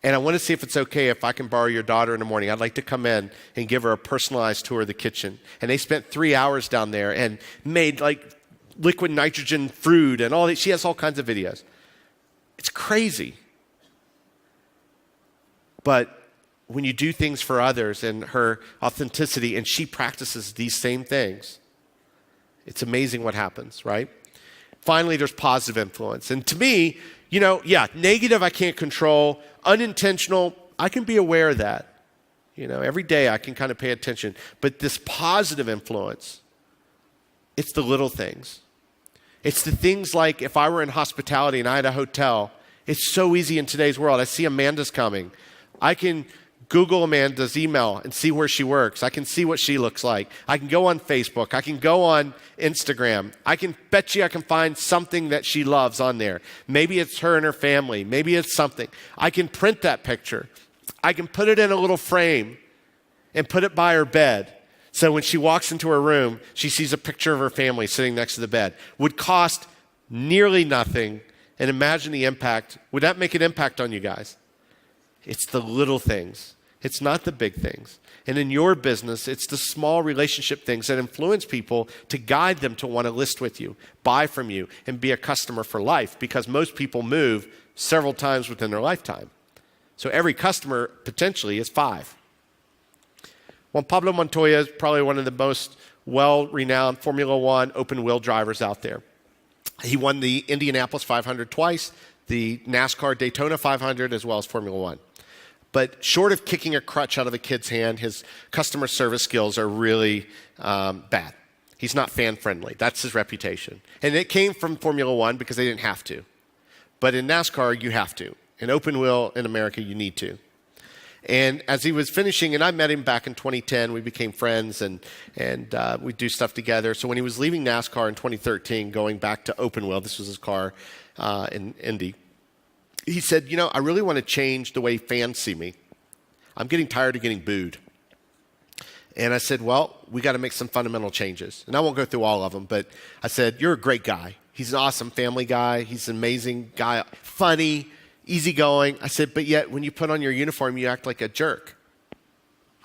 and I want to see if it's okay if I can borrow your daughter in the morning. I'd like to come in and give her a personalized tour of the kitchen. And they spent 3 hours down there and made like liquid nitrogen fruit and all that. She has all kinds of videos. It's crazy. But when you do things for others and her authenticity, and she practices these same things, it's amazing what happens, right? Finally, there's positive influence. And to me, negative I can't control. Unintentional, I can be aware of that. Every day I can kind of pay attention. But this positive influence, it's the little things. It's the things like if I were in hospitality and I had a hotel, it's so easy in today's world. I see Amanda's coming. I can Google Amanda's email and see where she works. I can see what she looks like. I can go on Facebook. I can go on Instagram. I can bet you I can find something that she loves on there. Maybe it's her and her family. Maybe it's something. I can print that picture. I can put it in a little frame and put it by her bed. So when she walks into her room, she sees a picture of her family sitting next to the bed. Would cost nearly nothing. And imagine the impact. Would that make an impact on you guys? It's the little things. It's not the big things. And in your business, it's the small relationship things that influence people to guide them to want to list with you, buy from you, and be a customer for life, because most people move several times within their lifetime. So every customer potentially is 5. Well, Pablo Montoya is probably one of the most well-renowned Formula One open-wheel drivers out there. He won the Indianapolis 500 twice, the NASCAR Daytona 500, as well as Formula One. But short of kicking a crutch out of a kid's hand, his customer service skills are really bad. He's not fan-friendly. That's his reputation. And it came from Formula One because they didn't have to. But in NASCAR, you have to. In open wheel in America, you need to. And as he was finishing, and I met him back in 2010, we became friends, and we do stuff together. So when he was leaving NASCAR in 2013, going back to open wheel, this was his car in Indy, he said, I really want to change the way fans see me. I'm getting tired of getting booed. And I said, well, we got to make some fundamental changes. And I won't go through all of them, but I said, you're a great guy. He's an awesome family guy. He's an amazing guy, funny, easygoing. I said, but yet when you put on your uniform, you act like a jerk.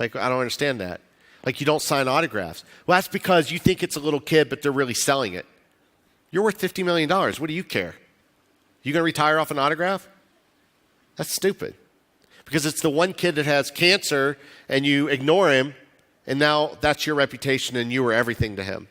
Like, I don't understand that. Like, you don't sign autographs. Well, that's because you think it's a little kid, but they're really selling it. You're worth $50 million. What do you care? You going to retire off an autograph? That's stupid. Because it's the one kid that has cancer and you ignore him, and now that's your reputation and you were everything to him.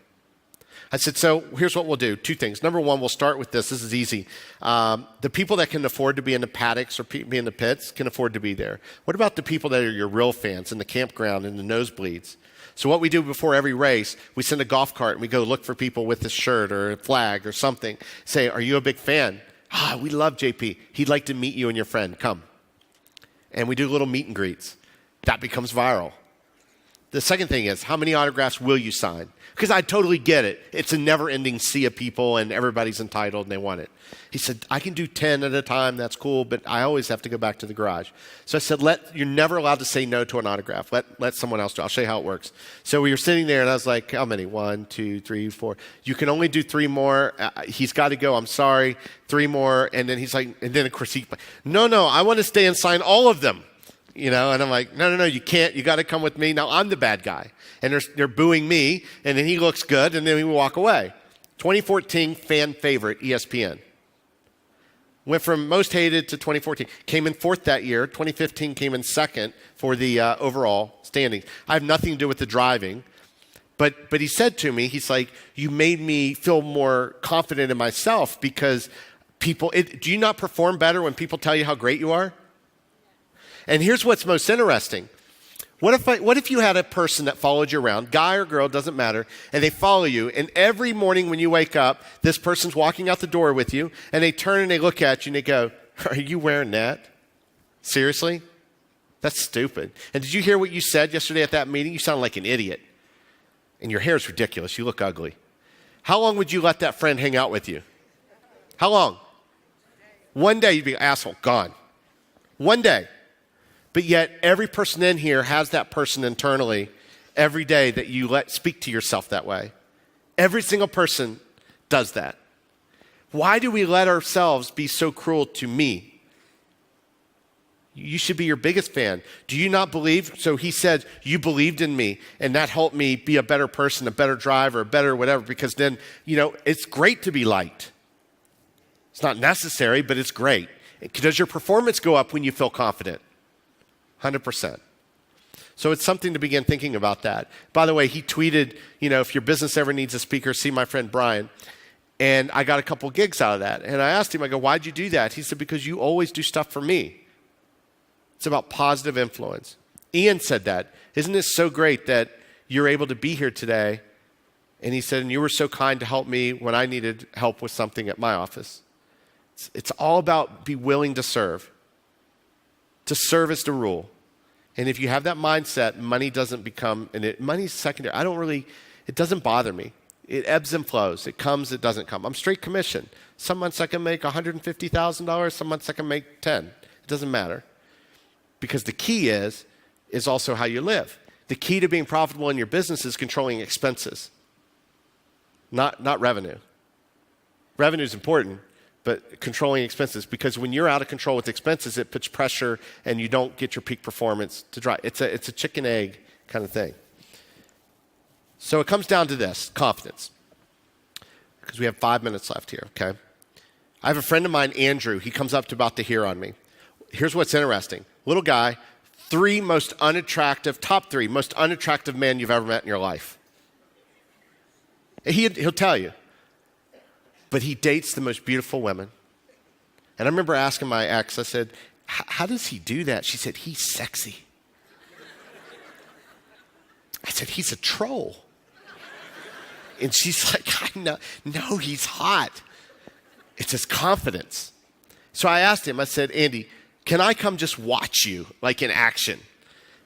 I said, so here's what we'll do. 2 things. Number 1, we'll start with this. This is easy. The people that can afford to be in the paddocks or be in the pits can afford to be there. What about the people that are your real fans in the campground and the nosebleeds? So what we do before every race, we send a golf cart and we go look for people with a shirt or a flag or something. Say, are you a big fan? We love JP. He'd like to meet you and your friend. Come. And we do little meet and greets. That becomes viral. The second thing is, how many autographs will you sign? Because I totally get it. It's a never-ending sea of people, and everybody's entitled, and they want it. He said, I can do 10 at a time. That's cool, but I always have to go back to the garage. So I said, you're never allowed to say no to an autograph. Let someone else do it. I'll show you how it works. So we were sitting there, and I was like, how many? 1, 2, 3, 4. You can only do 3 more. He's got to go. I'm sorry. 3 more. And then he's like, and then of course he's like, no, I want to stay and sign all of them. And I'm like, no, you can't. You got to come with me. Now I'm the bad guy. And they're booing me, and then he looks good, and then we walk away. 2014 fan favorite, ESPN. Went from most hated to 2014. Came in 4th that year. 2015 came in 2nd for the overall standings. I have nothing to do with the driving. But he said to me, he's like, you made me feel more confident in myself because do you not perform better when people tell you how great you are? And here's what's most interesting. What if you had a person that followed you around, guy or girl, doesn't matter, and they follow you, and every morning when you wake up, this person's walking out the door with you, and they turn and they look at you and they go, are you wearing that? Seriously? That's stupid. And did you hear what you said yesterday at that meeting? You sound like an idiot. And your hair's ridiculous. You look ugly. How long would you let that friend hang out with you? How long? One day you'd be an asshole, gone. One day. But yet every person in here has that person internally every day that you let speak to yourself that way. Every single person does that. Why do we let ourselves be so cruel to me? You should be your biggest fan. Do you not believe? So he said, you believed in me, and that helped me be a better person, a better driver, a better whatever, because then, it's great to be liked. It's not necessary, but it's great. Does your performance go up when you feel confident? 100%. So it's something to begin thinking about that. By the way, he tweeted, if your business ever needs a speaker, see my friend Brian. And I got a couple gigs out of that. And I asked him, I go, why'd you do that? He said, because you always do stuff for me. It's about positive influence. Ian said that. Isn't it so great that you're able to be here today? And he said, and you were so kind to help me when I needed help with something at my office. It's all about be willing to serve. To serve is the rule. And if you have that mindset, money doesn't become, money's secondary. It doesn't bother me. It ebbs and flows. It comes, it doesn't come. I'm straight commission. Some months I can make $150,000. Some months I can make 10. It doesn't matter. Because the key is also how you live. The key to being profitable in your business is controlling expenses, not revenue. Revenue is important, but controlling expenses, because when you're out of control with expenses, it puts pressure and you don't get your peak performance to drive. It's a chicken egg kind of thing. So it comes down to this, confidence. Because we have 5 minutes left here, okay? I have a friend of mine, Andrew. He comes up to about to hear on me. Here's what's interesting. Little guy, top 3 most unattractive men you've ever met in your life. He'll tell you. But he dates the most beautiful women. And I remember asking my ex, I said, how does he do that? She said, he's sexy. I said, he's a troll. And she's like, I know. No, he's hot. It's his confidence. So I asked him, I said, Andy, can I come just watch you, like in action?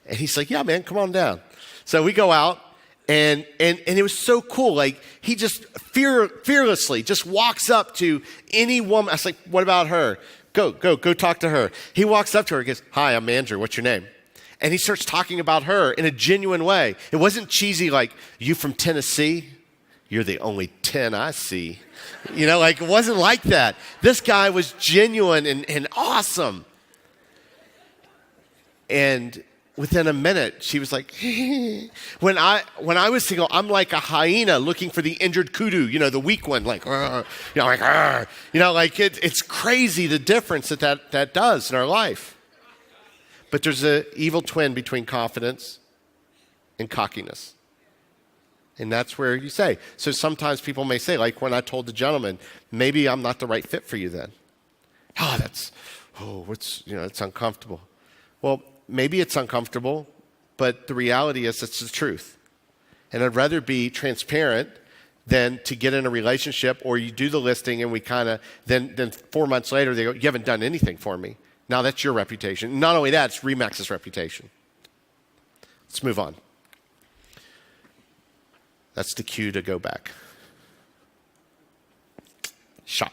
And he's like, yeah, man, come on down. So we go out, and it was so cool. Like, he just fearlessly just walks up to any woman. I was like, what about her? Go talk to her. He walks up to her and goes, hi, I'm Andrew. What's your name? And he starts talking about her in a genuine way. It wasn't cheesy like, you from Tennessee? You're the only 10 I see. It wasn't like that. This guy was genuine and awesome. And within a minute, she was like, when I was single, I'm like a hyena looking for the injured kudu, the weak one, like, it's crazy the difference that does in our life. But there's an evil twin between confidence and cockiness. And that's where you say. So sometimes people may say, like when I told the gentleman, maybe I'm not the right fit for you then. It's uncomfortable. Well, maybe it's uncomfortable, but the reality is it's the truth. And I'd rather be transparent than to get in a relationship, or you do the listing and we then 4 months later they go, you haven't done anything for me. Now that's your reputation. Not only that, it's RE/MAX's reputation. Let's move on. That's the cue to go back. Shop.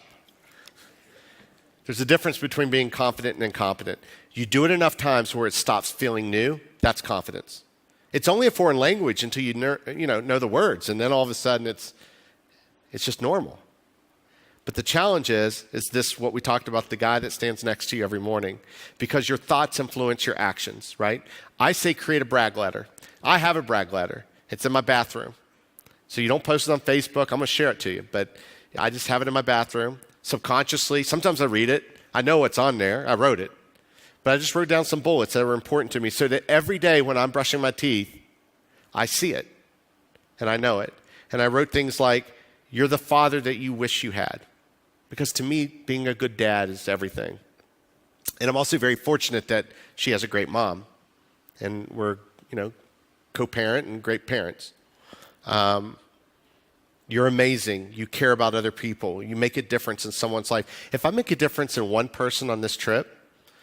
There's a difference between being confident and incompetent. You do it enough times where it stops feeling new, that's confidence. It's only a foreign language until you know the words, and then all of a sudden it's just normal. But the challenge is this what we talked about, the guy that stands next to you every morning, because your thoughts influence your actions, right? I say create a brag letter. I have a brag letter. It's in my bathroom. So you don't post it on Facebook. I'm going to share it to you, but I just have it in my bathroom. Subconsciously, sometimes I read it. I know what's on there. I wrote it. But I just wrote down some bullets that were important to me so that every day when I'm brushing my teeth, I see it. and I know it. And I wrote things like, "You're the father that you wish you had." Because to me, being a good dad is everything. And I'm also very fortunate that she has a great mom. And we're, co-parent and great parents. You're amazing. You care about other people. You make a difference in someone's life. If I make a difference in one person on this trip,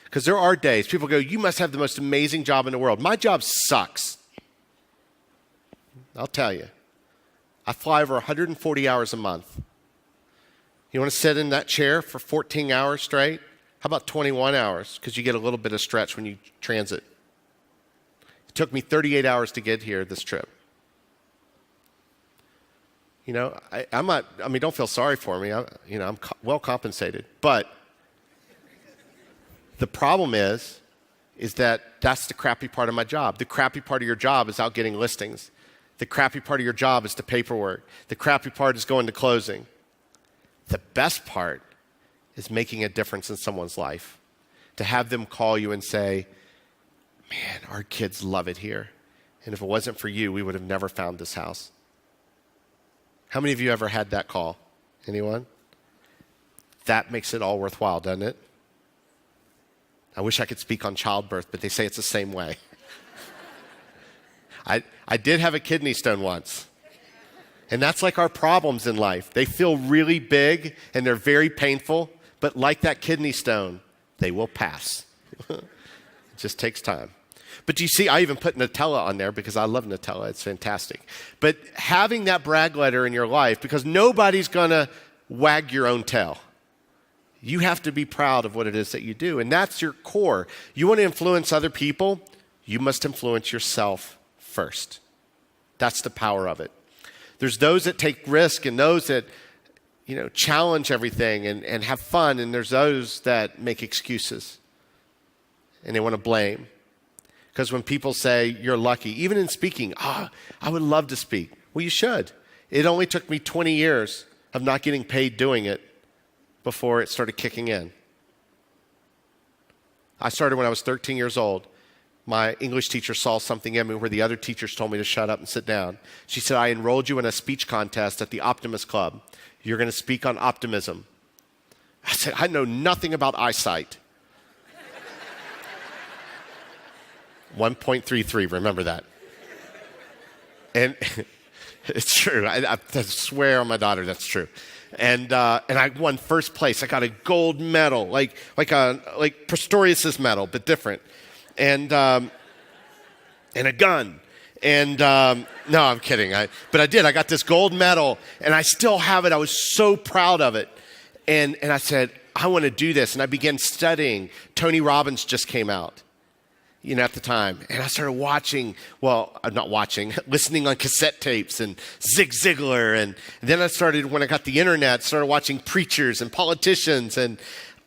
because there are days people go, "You must have the most amazing job in the world." My job sucks. I'll tell you. I fly over 140 hours a month. You want to sit in that chair for 14 hours straight? How about 21 hours? Because you get a little bit of stretch when you transit. It took me 38 hours to get here this trip. Don't feel sorry for me. I'm well compensated. But the problem is that that's the crappy part of my job. The crappy part of your job is out getting listings. The crappy part of your job is the paperwork. The crappy part is going to closing. The best part is making a difference in someone's life. To have them call you and say, "Man, our kids love it here. And if it wasn't for you, we would have never found this house." How many of you ever had that call? Anyone? That makes it all worthwhile, doesn't it? I wish I could speak on childbirth, but they say it's the same way. I did have a kidney stone once. And that's like our problems in life. They feel really big and they're very painful, but like that kidney stone, they will pass. It just takes time. But you see, I even put Nutella on there because I love Nutella. It's fantastic. But having that brag letter in your life, because nobody's going to wag your own tail. You have to be proud of what it is that you do. And that's your core. You want to influence other people, you must influence yourself first. That's the power of it. There's those that take risk and those that, challenge everything and have fun. And there's those that make excuses and they want to blame. Because when people say you're lucky, even in speaking, I would love to speak. Well, you should. It only took me 20 years of not getting paid doing it before it started kicking in. I started when I was 13 years old. My English teacher saw something in me where the other teachers told me to shut up and sit down. She said, "I enrolled you in a speech contest at the Optimist Club. You're going to speak on optimism." I said, "I know nothing about eyesight." 1.33, remember that. And it's true. I swear on my daughter that's true. And I won first place. I got a gold medal, like Pistorius's medal, but different. And a gun. And no, I'm kidding. But I did. I got this gold medal, and I still have it. I was so proud of it. And I said, "I want to do this." And I began studying. Tony Robbins just came out, at the time. And I started listening on cassette tapes and Zig Ziglar. And then I started, when I got the internet, started watching preachers and politicians and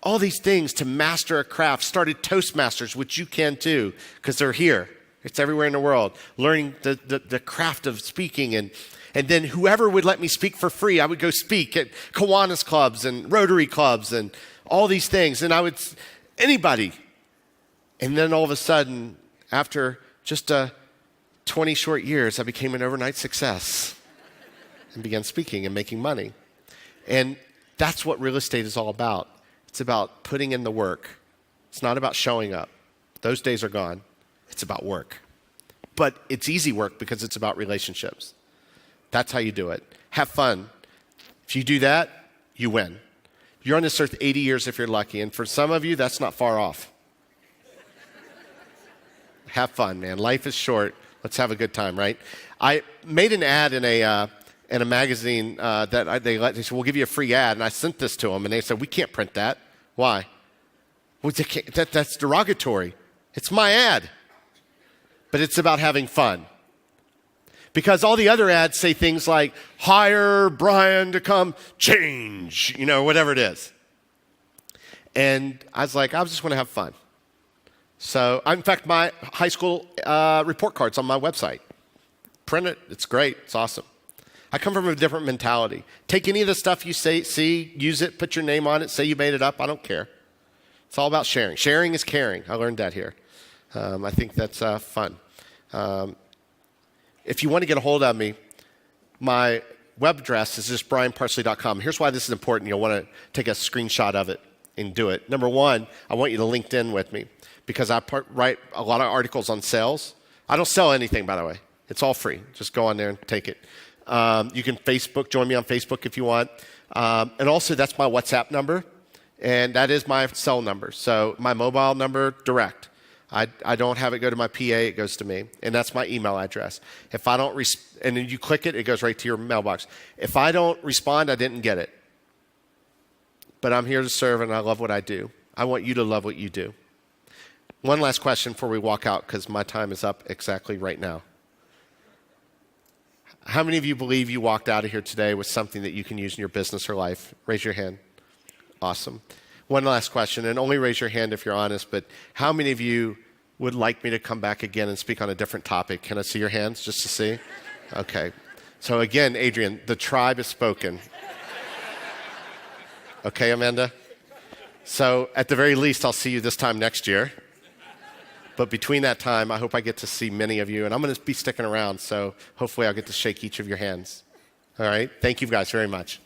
all these things to master a craft. Started Toastmasters, which you can too, because they're here. It's everywhere in the world. Learning the craft of speaking. And then whoever would let me speak for free, I would go speak at Kiwanis clubs and Rotary clubs and all these things. And anybody. And then all of a sudden, after just 20 short years, I became an overnight success and began speaking and making money. And that's what real estate is all about. It's about putting in the work. It's not about showing up. Those days are gone. It's about work. But it's easy work because it's about relationships. That's how you do it. Have fun. If you do that, you win. You're on this earth 80 years if you're lucky. And for some of you, that's not far off. Have fun, man. Life is short. Let's have a good time, right? I made an ad in a magazine they said, "We'll give you a free ad." And I sent this to them, and they said, "We can't print that." Why? Well, that's derogatory. It's my ad. But it's about having fun. Because all the other ads say things like, "Hire Brian to come change," whatever it is. And I was like, I just want to have fun. So, in fact, my high school report card's on my website. Print it. It's great. It's awesome. I come from a different mentality. Take any of the stuff you see, use it, put your name on it, say you made it up. I don't care. It's all about sharing. Sharing is caring. I learned that here. I think that's fun. If you want to get a hold of me, My web address is just brianparsley.com. Here's why this is important. You'll want to take a screenshot of it and do it. Number one, I want you to LinkedIn with me because I write a lot of articles on sales. I don't sell anything, by the way. It's all free. Just go on there and take it. You can join me on Facebook if you want. And also, that's my WhatsApp number, and that is my cell number. So my mobile number, direct. I don't have it go to my PA, it goes to me. And that's my email address. If I don't, and then you click it, it goes right to your mailbox. If I don't respond, I didn't get it. But I'm here to serve, and I love what I do. I want you to love what you do. One last question before we walk out, because my time is up exactly right now. How many of you believe you walked out of here today with something that you can use in your business or life? Raise your hand. Awesome. One last question, and only raise your hand if you're honest, but how many of you would like me to come back again and speak on a different topic? Can I see your hands just to see? Okay. So again, Adrian, the tribe has spoken. Okay, Amanda? So at the very least, I'll see you this time next year. But between that time, I hope I get to see many of you, and I'm going to be sticking around, so hopefully I'll get to shake each of your hands. All right? Thank you guys very much.